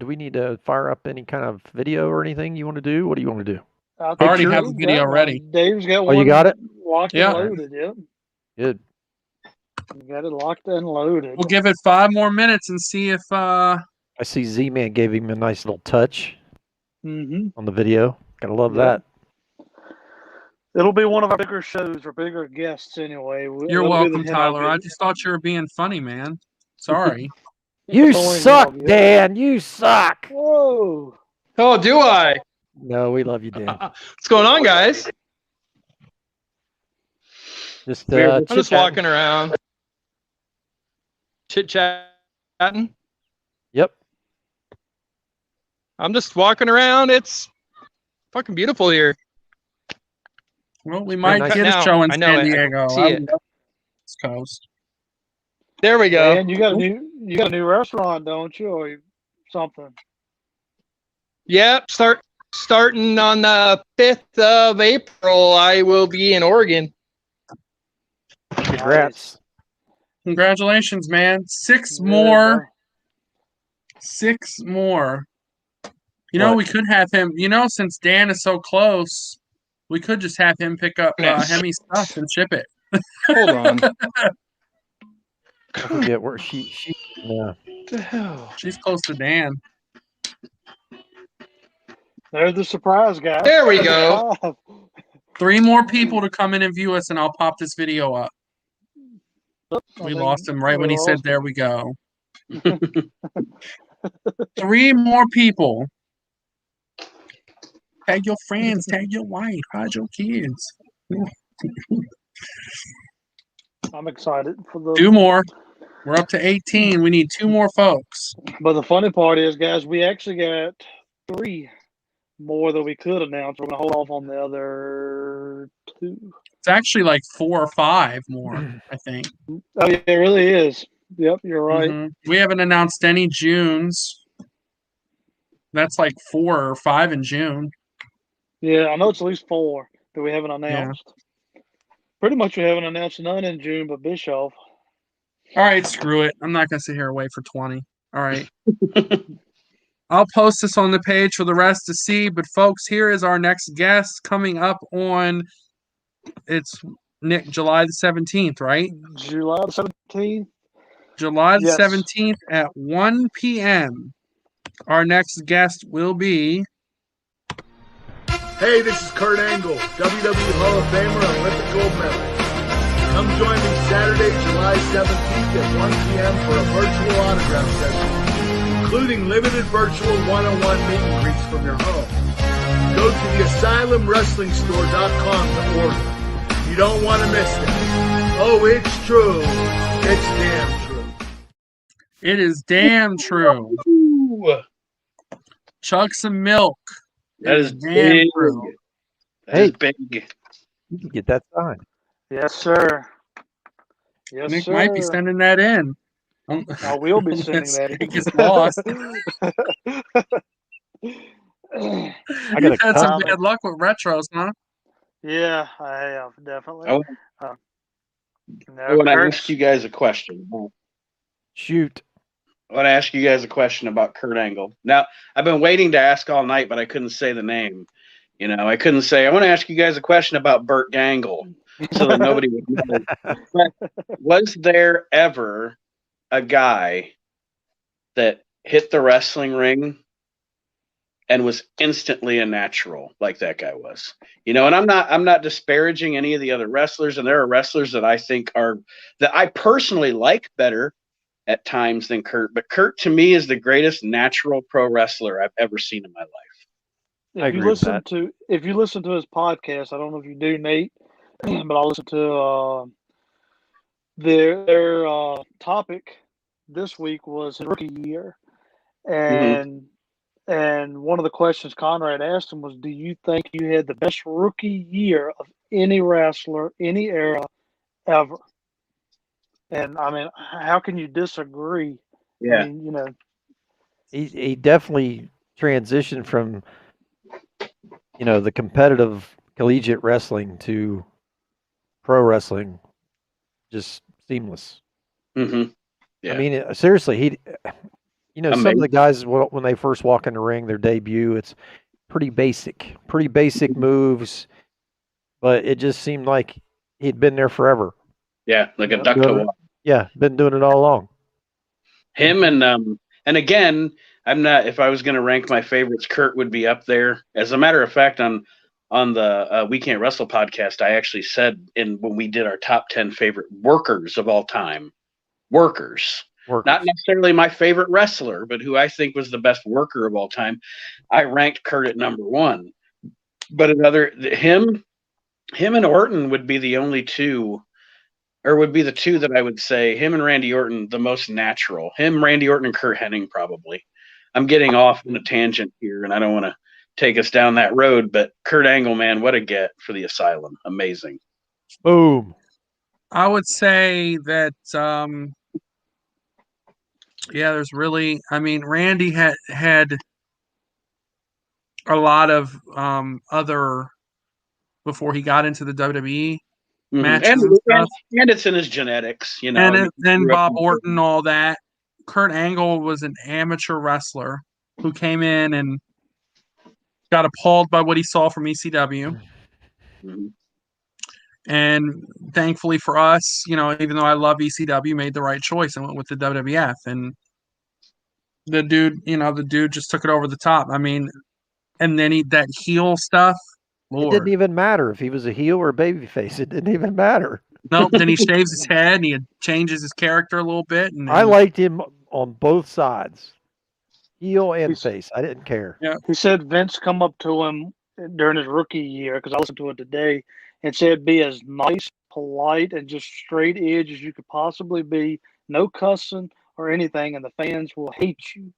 we need to fire up any kind of video or anything you want to do? What do you want to do? I already have a video ready. Dave's got one. Oh, you got it? Locked and loaded, yep. Good. You got it locked and loaded. We'll give it 5 more minutes and see if I see Z-Man gave him a nice little touch on the video. Gotta love that. It'll be one of our bigger shows or bigger guests anyway. You're welcome, Tyler. I just thought you were being funny, man. Sorry. You suck, Dan. You suck. Whoa. Oh, do I? No, we love you, Dan. What's going on, guys? I'm just walking around. Chit-chatting? Yep. I'm just walking around. It's fucking beautiful here. Well, we might get a show in San Diego. See it. East Coast. There we go. And you got a new restaurant, don't you, or something? Yep. Starting on the 5th of April, I will be in Oregon. Congrats. Congratulations, man. 6 more. 6 more. You know, we could have him, since Dan is so close, we could just have him pick up Hemi's stuff and ship it. Hold on. I forget where she What the hell? She's close to Dan. There's the surprise guy. There we go. 3 more people to come in and view us, and I'll pop this video up. We lost him right when he said, there we go. 3 more people. Tag your friends, tag your wife, hide your kids. I'm excited for the 2 more. We're up to 18. We need 2 more folks. But the funny part is, guys, we actually got 3 more that we could announce. We're going to hold off on the other 2. It's actually like 4 or 5 more, I think. Oh, yeah, it really is. Yep, you're right. Mm-hmm. We haven't announced any Junes. That's like 4 or 5 in June. Yeah, I know it's at least 4 that we haven't announced. Yeah. Pretty much we haven't announced none in June but Bischoff. All right, screw it. I'm not going to sit here and wait for 20. All right. I'll post this on the page for the rest to see. But, folks, here is our next guest coming up on, it's Nick, July the 17th, right? July the 17th. July the 17th at 1 p.m. Our next guest will be... Hey, this is Kurt Angle, WWE Hall of Famer and Olympic gold medalist. Come join me Saturday, July 17th at 1 p.m. for a virtual autograph session, including limited virtual one-on-one meet and greets from your home. Go to the AsylumWrestlingStore.com to order. You don't want to miss it. Oh, it's true. It's damn true. It is damn true. Chug some milk. That is damn true. That is big. You can get that signed. Yes, sir. Yes, Nick sir. might be sending that in. I will be sending that in. He gets lost. You've had some bad luck with retros, huh? Yeah, I have, definitely. I want to ask you guys a question. Shoot. I want to ask you guys a question about Kurt Angle. Now, I've been waiting to ask all night, but I couldn't say the name. I couldn't say, I want to ask you guys a question about Burt Gangle so that nobody would know. But was there ever a guy that hit the wrestling ring and was instantly a natural like that guy was. And I'm not disparaging any of the other wrestlers, and there are wrestlers that I think that I personally like better at times than Kurt, but Kurt to me is the greatest natural pro wrestler I've ever seen in my life. If you listen to his podcast, I don't know if you do, Nate, but I listened to their topic this week was his rookie year, and one of the questions Conrad asked him was, "Do you think you had the best rookie year of any wrestler, any era, ever?" And I mean, how can you disagree? Yeah, I mean, he definitely transitioned from the competitive collegiate wrestling to pro wrestling, just seamless. Mm-hmm. Yeah. I mean, seriously, some of the guys when they first walk in the ring, their debut, it's pretty basic moves, but it just seemed like he'd been there forever. Yeah, like a duck to walk. Yeah, been doing it all along. Him and again, if I was going to rank my favorites, Kurt would be up there. As a matter of fact, on the We Can't Wrestle podcast, I actually said when we did our top 10 favorite workers of all time, workers. Not necessarily my favorite wrestler, but who I think was the best worker of all time, I ranked Kurt at number 1. But him and Orton would be the only two, or would be the two that I would say, him and Randy Orton, the most natural. Him, Randy Orton, and Kurt Hennig, probably. I'm getting off on a tangent here, and I don't want to take us down that road, but Kurt Angle, man, what a get for the Asylum. Amazing. Boom. I would say that, there's really, I mean, Randy had a lot of other, before he got into the WWE, matches and stuff. And it's in his genetics, And then Bob Orton, all that. Kurt Angle was an amateur wrestler who came in and got appalled by what he saw from ECW. Mm-hmm. And thankfully for us, even though I love ECW, made the right choice and went with the WWF. And the dude just took it over the top. I mean, and then that heel stuff. Lord. It didn't even matter if he was a heel or a babyface. It didn't even matter. Nope. Then he shaves his head and he changes his character a little bit. And I liked him on both sides, heel and face. I didn't care. Yeah. He said Vince come up to him during his rookie year, because I listened to it today, and said, "Be as nice, polite, and just straight edge as you could possibly be. No cussing or anything, and the fans will hate you."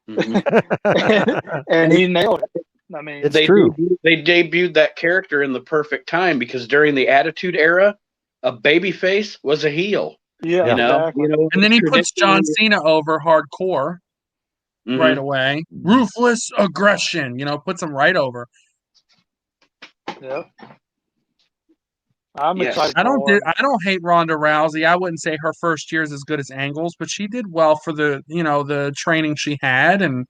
Mm-hmm. and he nailed it. I mean, it's true. They debuted that character in the perfect time, because during the Attitude Era, a babyface was a heel. Yeah, exactly. And then he puts John Cena over hardcore right away. Ruthless aggression, puts him right over. Yeah. I'm excited. I don't hate Ronda Rousey. I wouldn't say her first year is as good as Angle's, but she did well for the training she had and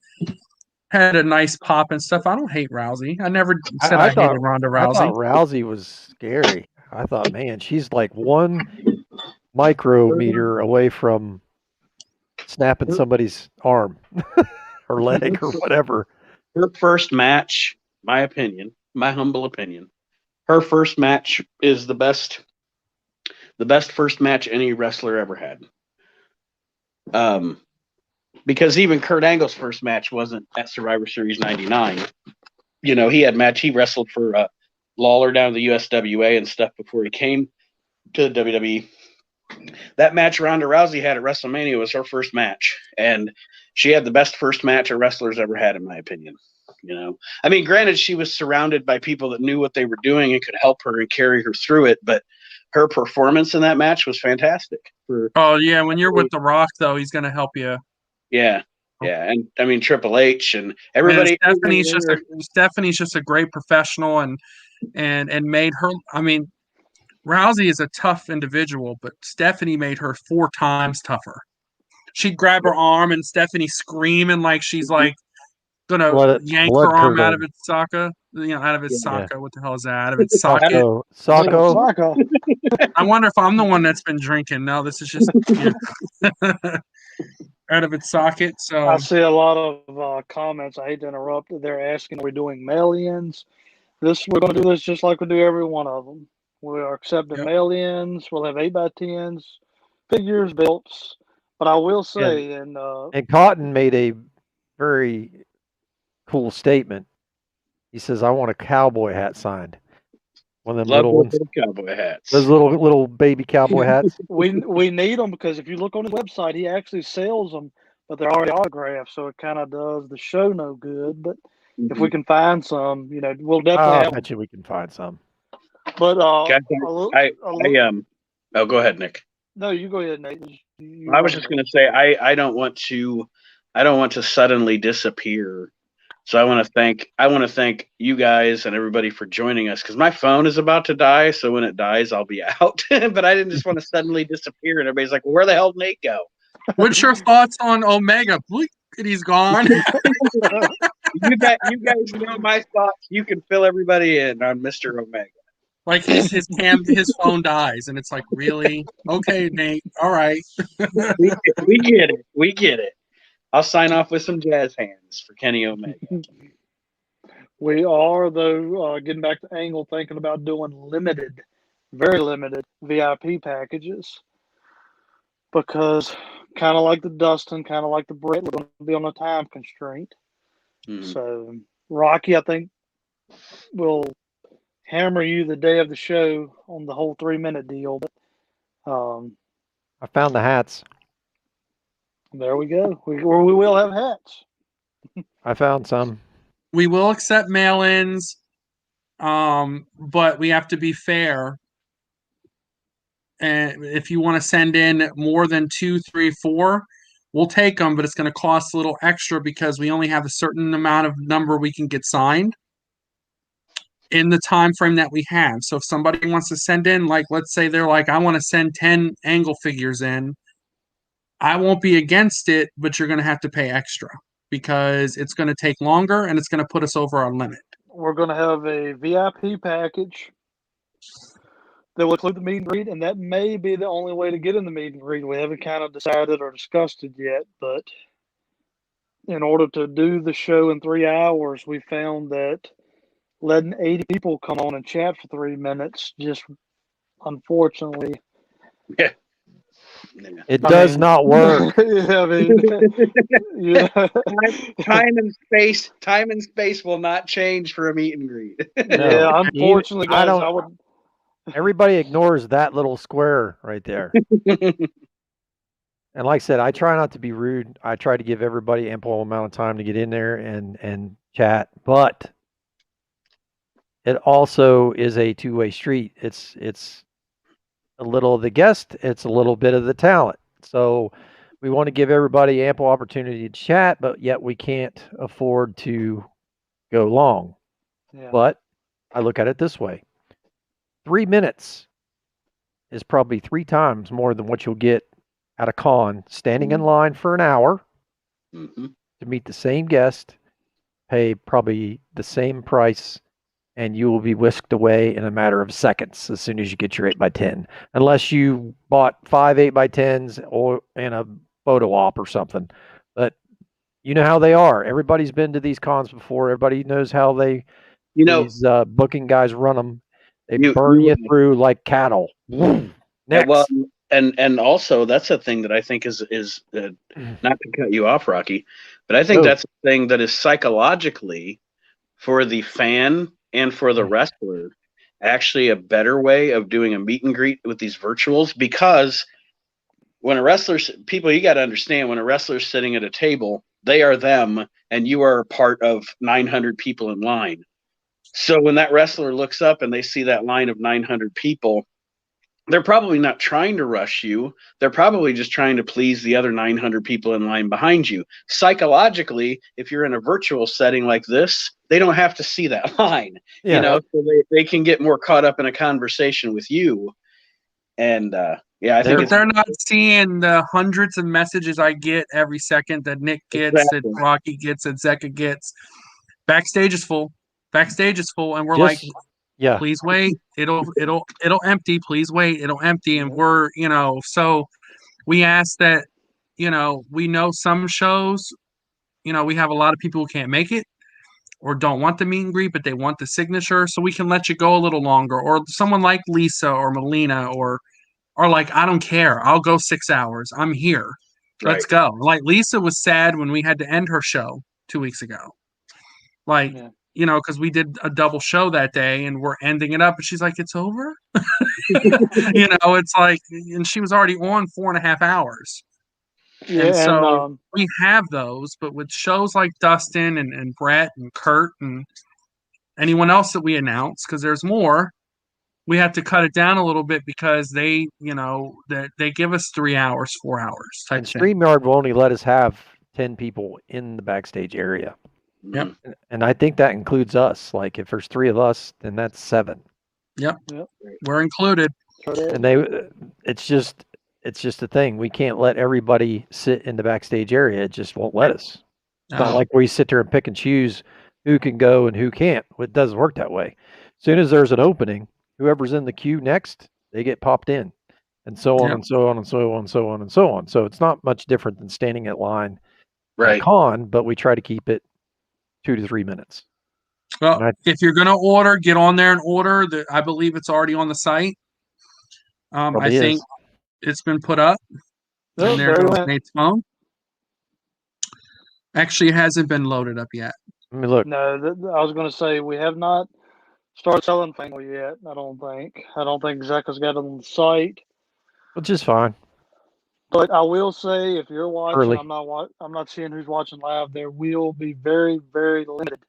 had a nice pop and stuff. I don't hate Rousey. I never said I hated Ronda Rousey. I thought Rousey was scary. I thought, man, she's like 1 micrometer away from snapping somebody's arm or leg or whatever. Her first match, my humble opinion, her first match is the best first match any wrestler ever had. Because even Kurt Angle's first match wasn't at Survivor Series 99. He wrestled for Lawler down to the USWA and stuff before he came to the WWE. That match Ronda Rousey had at WrestleMania was her first match, and she had the best first match a wrestler's ever had, in my opinion. I mean, granted, she was surrounded by people that knew what they were doing and could help her and carry her through it, but her performance in that match was fantastic. When you're with The Rock, though, he's going to help you. Yeah, and I mean Triple H and everybody. Stephanie's just a great professional and made her. I mean, Rousey is a tough individual, but Stephanie made her 4 times tougher. She'd grab her arm and Stephanie screaming like she's like gonna yank her arm out of its socket. out of his socket. What the hell is that? Out of its socket. Socko. I wonder if I'm the one that's been drinking. No, this is just out of its socket. So I see a lot of comments. I hate to interrupt. They're asking, are we doing mail-ins? We're going to do this just like we do every one of them. We are accepting mail-ins. We'll have 8x10s, figures, belts. But I will say, and Cotton made a very cool statement. He says, "I want a cowboy hat signed." One of them little ones. Cowboy hats. Those little baby cowboy hats. we need them because if you look on his website, he actually sells them, but they're already autographed, so it kind of does the show no good. But if we can find some, we'll definitely. I bet you we can find some. But oh, go ahead, Nick. No, you go ahead, Nate. I was just going to say I don't want to suddenly disappear. So I want to thank you guys and everybody for joining us because my phone is about to die. So when it dies, I'll be out. But I didn't just want to suddenly disappear. And everybody's like, well, where the hell did Nate go? What's your thoughts on Omega? Look, he's gone. You guys know my thoughts. You can fill everybody in on Mr. Omega. Like his phone dies, and it's like, really? Okay, Nate. All right. we get it. We get it. I'll sign off with some jazz hands for Kenny Omega. We are, though, getting back to Angle, thinking about doing very limited VIP packages. Because kind of like the Dustin, kind of like the Brett, we're going to be on a time constraint. Mm-hmm. So, Rocky, I think, will hammer you the day of the show on the whole 3-minute deal. But I found the hats. There we go. We will have hats. I found some. We will accept mail-ins, but we have to be fair. And if you want to send in more than 2, 3, 4, we'll take them, but it's going to cost a little extra because we only have a certain amount of number we can get signed in the time frame that we have. So if somebody wants to send in, like, let's say they're like, I want to send 10 Angle figures in, I won't be against it, but you're going to have to pay extra because it's going to take longer and it's going to put us over our limit. We're going to have a VIP package that will include the meet and greet, and that may be the only way to get in the meet and greet. We haven't kind of decided or discussed it yet, but in order to do the show in 3 hours, we found that letting 80 people come on and chat for 3 minutes just unfortunately it does not work. Time and space will not change for a meet and greet. No. Yeah, unfortunately, guys, everybody ignores that little square right there. And like I said, I try not to be rude. I try to give everybody ample amount of time to get in there and chat, but it also is a two-way street. It's a little of the guest, it's a little bit of the talent. So we want to give everybody ample opportunity to chat, but yet we can't afford to go long. Yeah. But I look at it this way. 3 minutes is probably 3 times more than what you'll get at a con standing in line for an hour to meet the same guest, pay probably the same price, and you will be whisked away in a matter of seconds as soon as you get your 8x10. Unless you bought 5 8x10s or in a photo op or something. But you know how they are. Everybody's been to these cons before. Everybody knows how these booking guys run them. They burn you through like cattle. Next. Well, and also that's a thing that I think is not to cut you off, Rocky, but I think that's a thing that is psychologically for the fan and for the wrestler actually a better way of doing a meet and greet with these virtuals, because when a wrestler's you got to understand, when a wrestler's sitting at a table, they are them and you are part of 900 people in line. So when that wrestler looks up and they see that line of 900 people, they're probably not trying to rush you. They're probably just trying to please the other 900 people in line behind you. Psychologically, if you're in a virtual setting like this, they don't have to see that line, so they can get more caught up in a conversation with you. And I think they're not seeing the hundreds of messages I get every second that Nick gets, that Rocky gets, that Zeka gets. Backstage is full. Backstage is full, and we're Just- like, Yeah. please wait. It'll empty. Please wait. It'll empty. And we're, so we ask that, we know some shows, we have a lot of people who can't make it or don't want the meet and greet, but they want the signature. So we can let you go a little longer. Or someone like Lisa or Melina or like, I don't care. I'll go 6 hours. I'm here. Let's go. Like Lisa was sad when we had to end her show 2 weeks ago. Like, because we did a double show that day and we're ending it up. And she's like, it's over? It's like, and she was already on 4.5 hours. Yeah, and so we have those, but with shows like Dustin and Brett and Kurt and anyone else that we announce, because there's more, we have to cut it down a little bit because they, they give us 3 hours, 4 hours type And thing. StreamYard will only let us have 10 people in the backstage area. Yep. And I think that includes us. Like if there's 3 of us, then that's 7. Yep. We're included. And it's just a thing. We can't let everybody sit in the backstage area. It just won't let us. It's not like we sit there and pick and choose who can go and who can't. It doesn't work that way. As soon as there's an opening, whoever's in the queue next, they get popped in. And so on and so on and so on and so on and so on. So it's not much different than standing at line at a con, but we try to keep it 2 to 3 minutes. Well, if you're going to order, get on there and order. I believe it's already on the site. I think it's been put up. And there goes Nate's phone. Actually, it hasn't been loaded up yet. Let me look. No, I was going to say we have not started selling things yet. I don't think Zach has got it on the site, which is fine. But I will say, if you're watching, I'm not seeing who's watching live. There will be very, very limited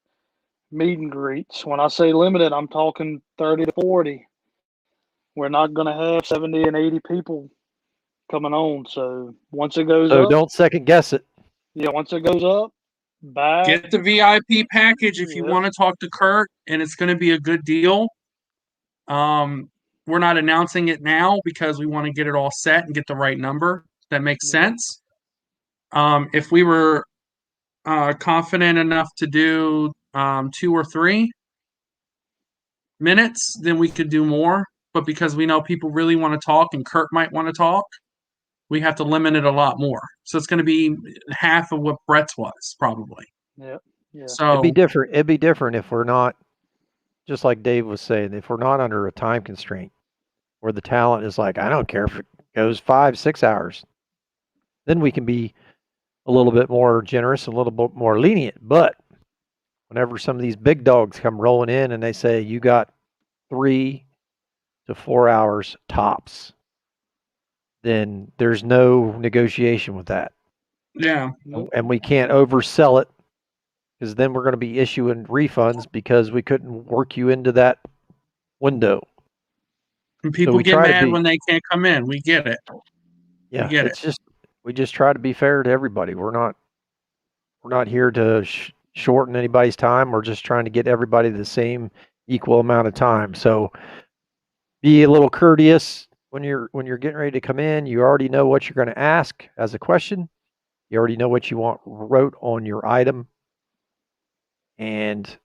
meet and greets. When I say limited, I'm talking 30 to 40. We're not going to have 70 and 80 people coming on. So once it goes up, don't second guess it. Yeah, once it goes up, get the VIP package if you want to talk to Kurt, and it's going to be a good deal. We're not announcing it now because we want to get it all set and get the right number. That makes sense. If we were confident enough to do 2 or 3 minutes, then we could do more. But because we know people really want to talk and Kurt might want to talk, we have to limit it a lot more. So it's going to be half of what Brett's was, probably. Yeah. So it'd be different if we're not, just like Dave was saying, if we're not under a time constraint where the talent is like, I don't care if it goes 5-6 hours, then we can be a little bit more generous, a little bit more lenient. But whenever some of these big dogs come rolling in and they say, you got 3 to 4 hours tops, then there's no negotiation with that. Yeah. And we can't oversell it, because then we're going to be issuing refunds because we couldn't work you into that window. And people get mad when they can't come in. We get it. Yeah, we just try to be fair to everybody. We're not here to shorten anybody's time. We're just trying to get everybody the same equal amount of time. So be a little courteous when you're getting ready to come in. You already know what you're going to ask as a question. You already know what you want wrote on your item. And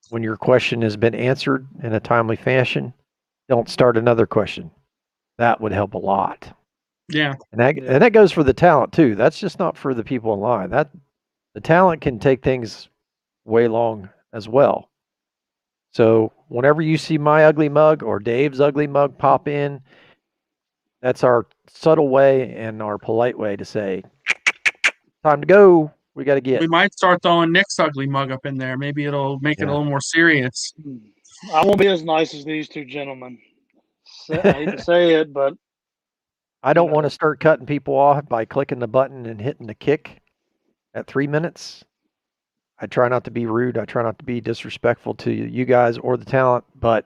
when your question has been answered in a timely fashion, don't start another question. That would help a lot. Yeah. And that goes for the talent too. That's just not for the people in line. That the talent can take things way long as well. So whenever you see my ugly mug or Dave's ugly mug pop in, that's our subtle way and our polite way to say, time to go. We got to get. We might start throwing Nick's ugly mug up in there. Maybe it'll make it a little more serious. I won't be as nice as these two gentlemen. I hate to say it, but I don't want to start cutting people off by clicking the button and hitting the kick at 3 minutes. I try not to be rude. I try not to be disrespectful to you guys or the talent, but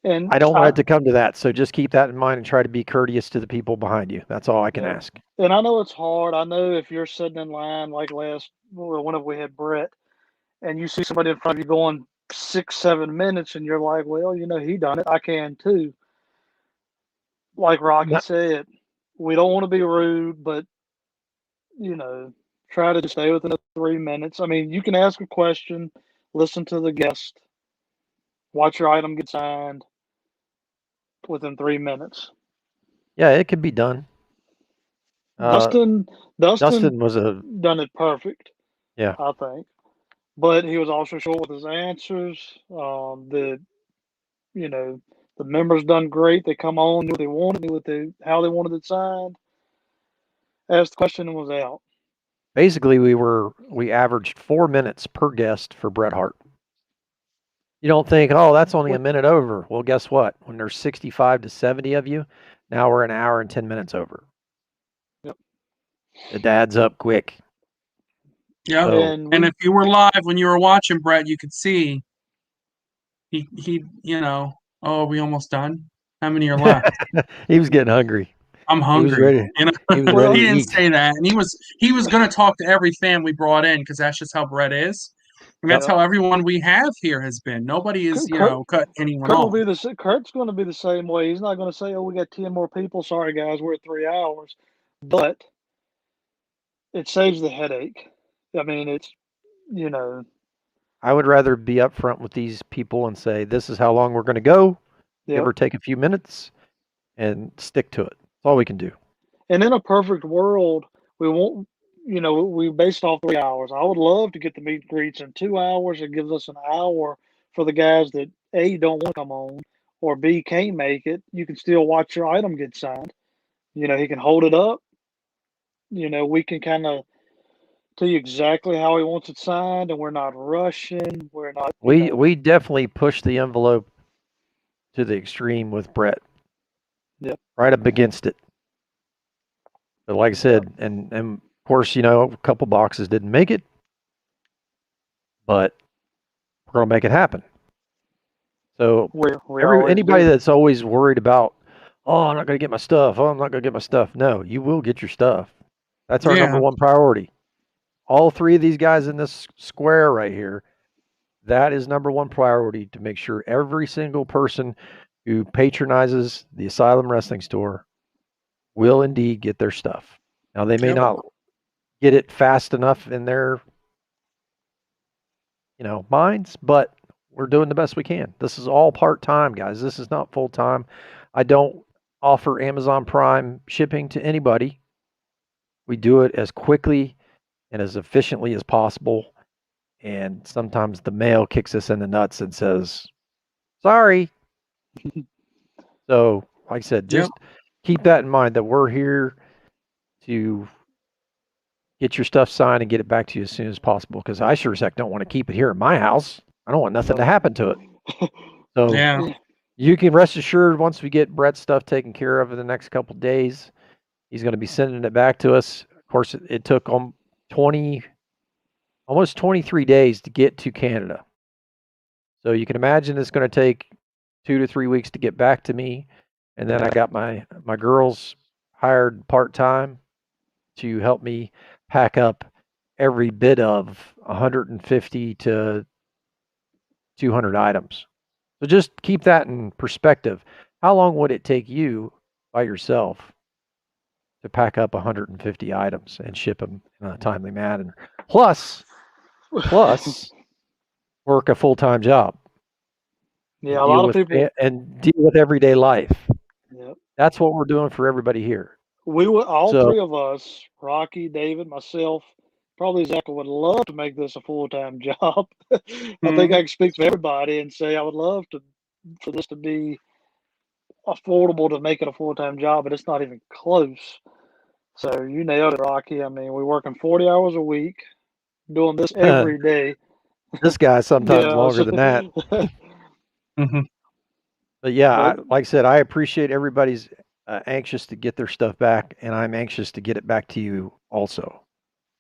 and I don't want it to come to that. So just keep that in mind and try to be courteous to the people behind you. That's all I can ask. And I know it's hard. I know if you're sitting in line like whenever we had Brett, and you see somebody in front of you going 6-7 minutes, and you're like, well, he done it. I can too. Like Rocky said, we don't want to be rude, but Try to just stay within the 3 minutes. I mean, you can ask a question, listen to the guest, watch your item get signed within 3 minutes. Yeah, it could be done. Dustin was done it perfect. Yeah, I think, but he was also short with his answers. The members done great. They come on, knew what they wanted, how they wanted it signed. Asked the question and was out. Basically, we averaged 4 minutes per guest for Bret Hart. You don't think, oh, that's only a minute over. Well, guess what? When there's 65 to 70 of you, now we're an hour and 10 minutes over. Yep. It adds up quick. Yeah. So, and if you were live when you were watching Bret, you could see he oh, are we almost done? How many are left? He was getting hungry. I'm hungry. He was ready. He was ready. He didn't say that, and he was going to talk to every fan we brought in because that's just how Bret is. And that's how everyone we have here has been. Nobody is, cut anyone off. Kurt's going to be the same way. He's not going to say, "Oh, we got 10 more people. Sorry, guys, we're at 3 hours," but it saves the headache. I mean, it's I would rather be upfront with these people and say, "This is how long we're going to go. Give or take a few minutes, and stick to it." That's all we can do. And in a perfect world, we won't. We based off 3 hours. I would love to get the meet and greets in 2 hours. It gives us an hour for the guys that A, don't want to come on, or B, can't make it. You can still watch your item get signed. He can hold it up. We can kind of tell you exactly how he wants it signed, and we're not rushing. We're not. We definitely push the envelope to the extreme with Bret. Yep. Right up against it. But like I said, and of course, a couple boxes didn't make it, but we're going to make it happen. So anybody that's always worried about, oh, I'm not going to get my stuff. Oh, I'm not going to get my stuff. No, you will get your stuff. That's our number one priority. All 3 of these guys in this square right here, that is number one priority, to make sure every single person who patronizes the Asylum Wrestling Store will indeed get their stuff. Now, they may not get it fast enough in their minds, but we're doing the best we can. This is all part-time, guys. This is not full-time. I don't offer Amazon Prime shipping to anybody. We do it as quickly and as efficiently as possible. And sometimes the mail kicks us in the nuts and says, sorry. So, like I said, just keep that in mind, that we're here to get your stuff signed and get it back to you as soon as possible, because I sure as heck don't want to keep it here in my house. I don't want nothing to happen to it. So you can rest assured, once we get Bret's stuff taken care of in the next couple of days, he's going to be sending it back to us. Of course, it took almost 23 days to get to Canada. So you can imagine it's going to take 2 to 3 weeks to get back to me. And then I got my girls hired part-time to help me pack up every bit of 150 to 200 items. So just keep that in perspective. How long would it take you by yourself to pack up 150 items and ship them in a timely manner? Plus work a full-time job. Yeah, a lot of people. And deal with everyday life. Yep. That's what we're doing for everybody here. We would, all 3 of us, Rocky, David, myself, probably Zach, would love to make this a full-time job. I think I can speak for everybody and say I would love for this to be affordable to make it a full-time job, but it's not even close. So you nailed it, Rocky. I mean, we're working 40 hours a week, doing this every day. This guy sometimes longer than that. But yeah, like I said, I appreciate everybody's anxious to get their stuff back, and I'm anxious to get it back to you also.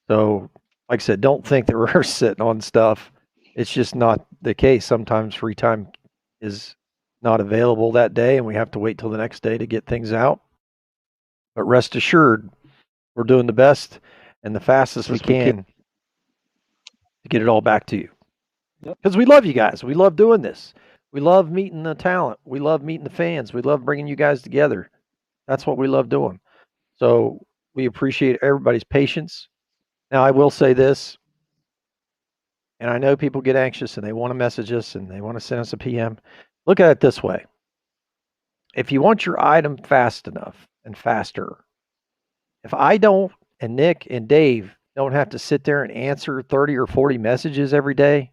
So, like I said, don't think that we're sitting on stuff. It's just not the case. Sometimes free time is not available that day, and we have to wait till the next day to get things out. But rest assured, we're doing the best and the fastest we can to get it all back to you. Because we love you guys. We love doing this. We love meeting the talent. We love meeting the fans. We love bringing you guys together. That's what we love doing. So we appreciate everybody's patience. Now, I will say this, and I know people get anxious and they want to message us and they want to send us a PM. Look at it this way. If you want your item fast enough and faster, if I don't, and Nick and Dave don't have to sit there and answer 30 or 40 messages every day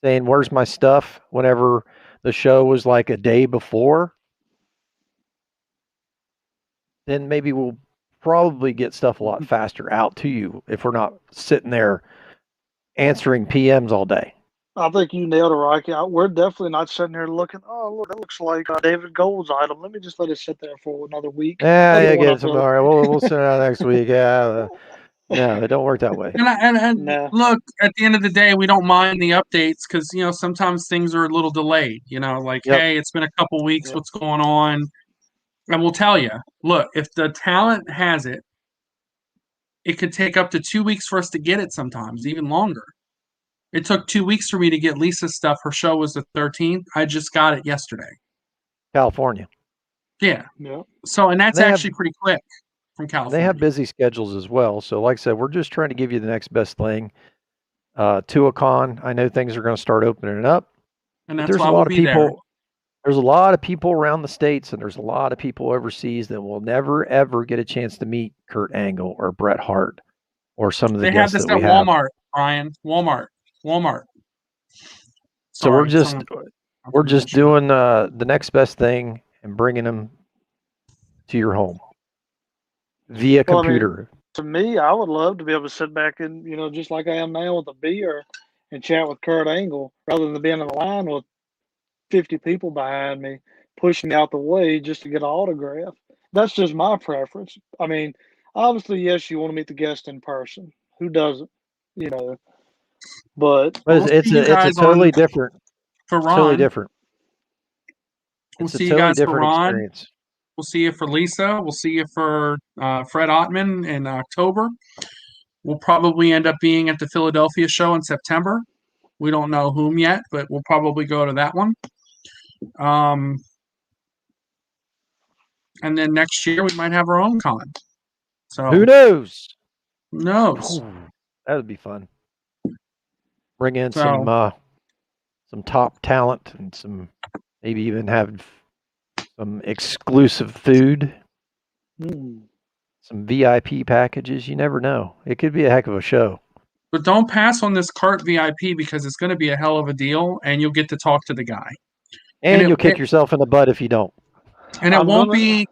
saying, where's my stuff? Whenever the show was like a day before, then maybe we'll probably get stuff a lot faster out to you if we're not sitting there answering PMs all day. I think you nailed it, Rocky. We're definitely not sitting here looking, oh, look, that looks like David Gold's item. Let me just let it sit there for another week. Yeah, get some more. We'll send it out next week. Yeah. No, it don't work that way. And no. Look, at the end of the day, we don't mind the updates because, sometimes things are a little delayed. Hey, it's been a couple weeks. What's going on? And we'll tell you, look, if the talent has it, it could take up to 2 weeks for us to get it sometimes, even longer. It took 2 weeks for me to get Lisa's stuff. Her show was the 13th. I just got it yesterday. California. Yeah. So, and that's actually pretty quick from California. They have busy schedules as well. So, like I said, we're just trying to give you the next best thing. Tuacahn, I know things are going to start opening up. And that's why we'll be there. There's a lot of people around the States and there's a lot of people overseas that will never, ever get a chance to meet Kurt Angle or Bret Hart or some of the guests that we have. They have this at Walmart, Brian. Walmart. So we're just doing the next best thing and bringing them to your home via computer. To me, I would love to be able to sit back and, just like I am now with a beer and chat with Kurt Angle rather than being in a line with 50 people behind me pushing me out the way just to get an autograph. That's just my preference. I mean, obviously, yes, you want to meet the guest in person. Who doesn't? But it's a totally different. For Ron, totally different. We'll see you guys for Ron. Experience. We'll see you for Lisa. We'll see you for Fred Ottman in October. We'll probably end up being at the Philadelphia show in September. We don't know whom yet, but we'll probably go to that one. And then next year we might have our own con. So who knows? Who knows? Ooh, that would be fun. Bring in some top talent and maybe even have some exclusive food, some VIP packages. You never know. It could be a heck of a show. But don't pass on this cart VIP because it's going to be a hell of a deal, and you'll get to talk to the guy. And you'll kick yourself in the butt if you don't. And it won't be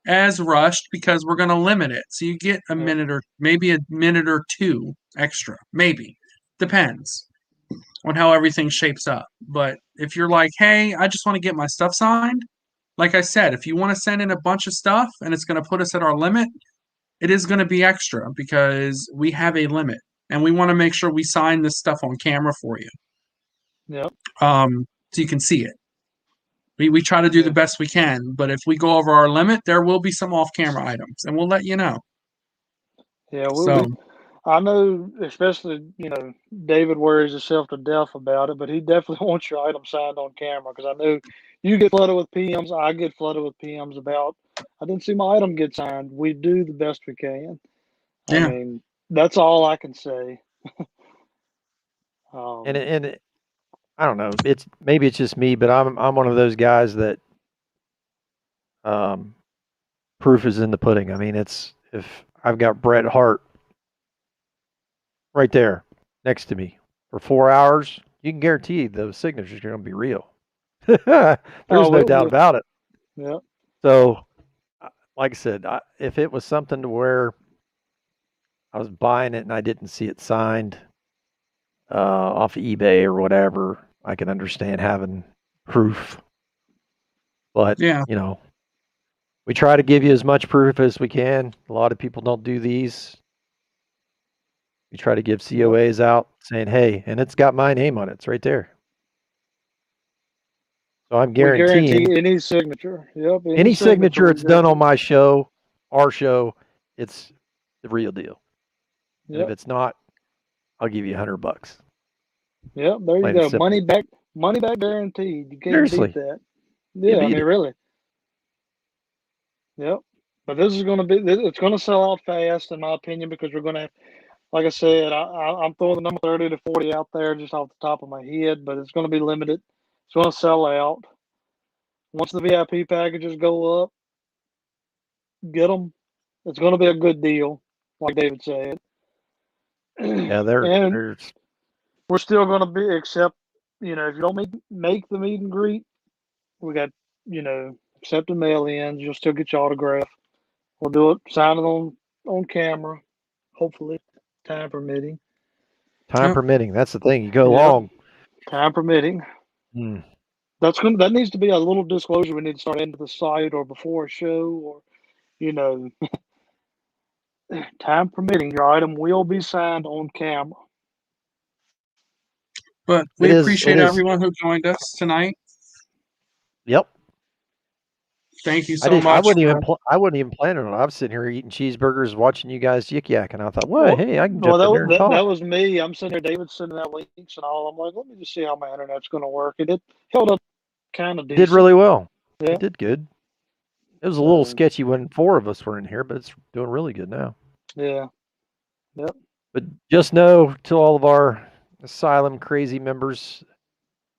as rushed because we're going to limit it. So you get a minute or maybe a minute or two extra. Maybe. Depends on how everything shapes up. But if you're like, hey, I just want to get my stuff signed, like I said, if you want to send in a bunch of stuff and it's going to put us at our limit, it is going to be extra because we have a limit. And we want to make sure we sign this stuff on camera for you. Yep. So you can see it. We try to do the best we can, but if we go over our limit, there will be some off-camera items, and we'll let you know. Yeah, I know, especially, David worries himself to death about it, but he definitely wants your item signed on camera because I know you get flooded with PMs. I get flooded with PMs about, I didn't see my item get signed. We do the best we can. Yeah. I mean, that's all I can say. And I don't know. Maybe it's just me, but I'm one of those guys that proof is in the pudding. I mean, if I've got Bret Hart right there next to me for 4 hours, you can guarantee those signatures are going to be real. There's no doubt about it. Yeah. So, like I said, if it was something to where I was buying it and I didn't see it signed off of eBay or whatever, I can understand having proof. But, we try to give you as much proof as we can. A lot of people don't do these. We try to give COAs out saying, hey, and it's got my name on it. It's right there. So I'm guaranteeing. We guarantee any signature. Yep. Any signature it's done on my show, our show, it's the real deal. Yep. If it's not, I'll give you $100. Yep, there you go. Money back guaranteed. You can't beat that. Yeah, I mean, really. Yep. But this is going to be, it's going to sell out fast, in my opinion, because we're going to have, like I said, I'm throwing the number 30 to 40 out there just off the top of my head, but it's going to be limited. It's going to sell out. Once the VIP packages go up, get them. It's going to be a good deal, like David said. Yeah, and we're still going to be, except, if you don't make the meet and greet, we got, accepting mail-ins. You'll still get your autograph. We'll do it, sign it on camera, hopefully, time permitting. Time permitting. That's the thing. You go long. Time permitting. That needs to be a little disclosure we need to start into the site or before a show, or time permitting, your item will be signed on camera. But we appreciate everyone who joined us tonight. Yep. Thank you so much. I wasn't even planning on it. I was sitting here eating cheeseburgers, watching you guys yik yak, and I thought, well, hey, I can jump in there and talk. That was me. I'm sitting there, David's sending out links and all. I'm like, let me just see how my internet's going to work. And it held up kind of decent. Did really well. Yeah. It did good. It was a little sketchy when 4 of us were in here, but it's doing really good now. Yeah. Yep. But just know, to all of our Asylum crazy members,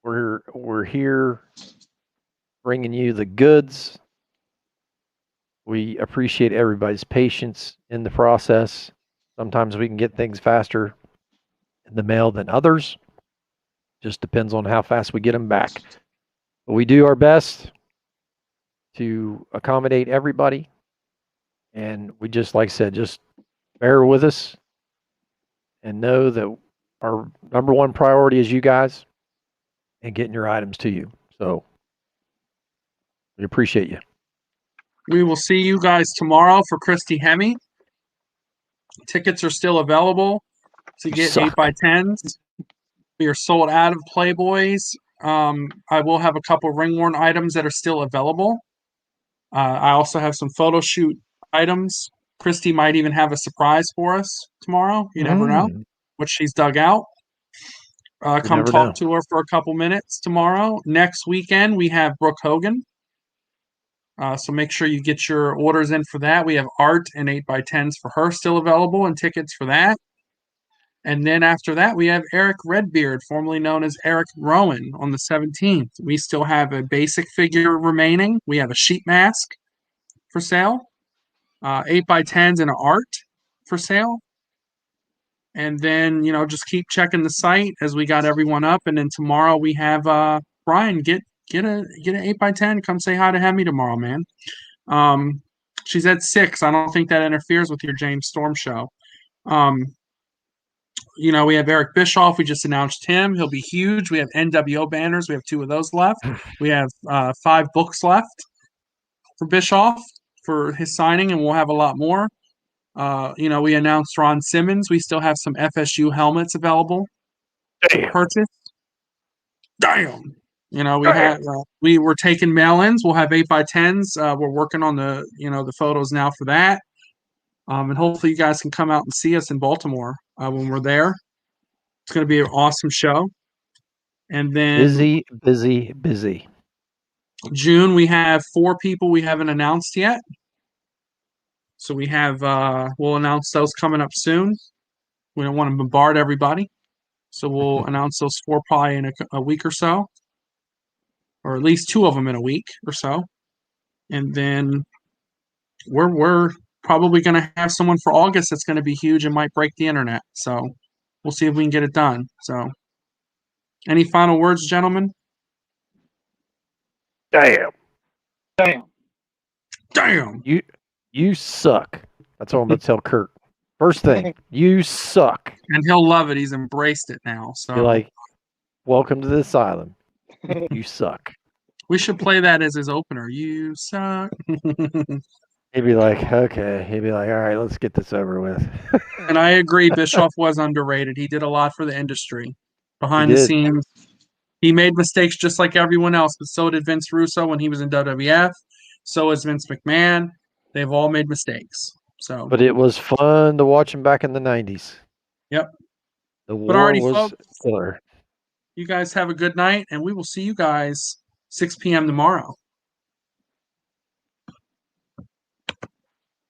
we're here bringing you the goods. We appreciate everybody's patience in the process. Sometimes we can get things faster in the mail than others. Just depends on how fast we get them back. But we do our best to accommodate everybody. And we just, like I said, just bear with us and know that our number one priority is you guys and getting your items to you. So we appreciate you. We will see you guys tomorrow for Christy Hemme. Tickets are still available to get 8x10s. We are sold out of Playboys. I will have a couple ring-worn items that are still available. I also have some photo shoot items. Christy might even have a surprise for us tomorrow. You never know what she's dug out. Come talk to her for a couple minutes tomorrow. Next weekend, we have Brooke Hogan. So make sure you get your orders in for that. We have art and 8x10s for her still available and tickets for that. And then after that, we have Eric Redbeard, formerly known as Eric Rowan, on the 17th. We still have a basic figure remaining. We have a sheet mask for sale, 8x10s and an art for sale. And then, just keep checking the site as we got everyone up. And then tomorrow we have Brian get an 8x10. Come say hi to Hemme tomorrow, man. She's at 6. I don't think that interferes with your James Storm show. We have Eric Bischoff. We just announced him. He'll be huge. We have NWO banners. We have 2 of those left. We have 5 books left for Bischoff for his signing, and we'll have a lot more. We announced Ron Simmons. We still have some FSU helmets available to purchase. Damn. We were taking mail-ins. We'll have 8x10s. We're working on the photos now for that. And hopefully you guys can come out and see us in Baltimore when we're there. It's going to be an awesome show. And then busy. June, we have 4 people we haven't announced yet. So we have, we'll announce those coming up soon. We don't want to bombard everybody. So we'll announce those 4 probably in a week or so. Or at least 2 of them in a week or so. And then we're probably going to have someone for August that's going to be huge and might break the internet. So we'll see if we can get it done. So any final words, gentlemen? Damn. You suck. That's all I'm going to tell Kurt. First thing, you suck. And he'll love it. He's embraced it now. So you're like, welcome to the Asylum. You suck. We should play that as his opener. You suck. He'd be like, okay. He'd be like, all right, let's get this over with. And I agree, Bischoff was underrated. He did a lot for the industry. Behind the scenes. He made mistakes just like everyone else, but so did Vince Russo when he was in WWF. So is Vince McMahon. They've all made mistakes. But it was fun to watch him back in the 90s. Yep. The war was killer. You guys have a good night, and we will see you guys 6 p.m. tomorrow.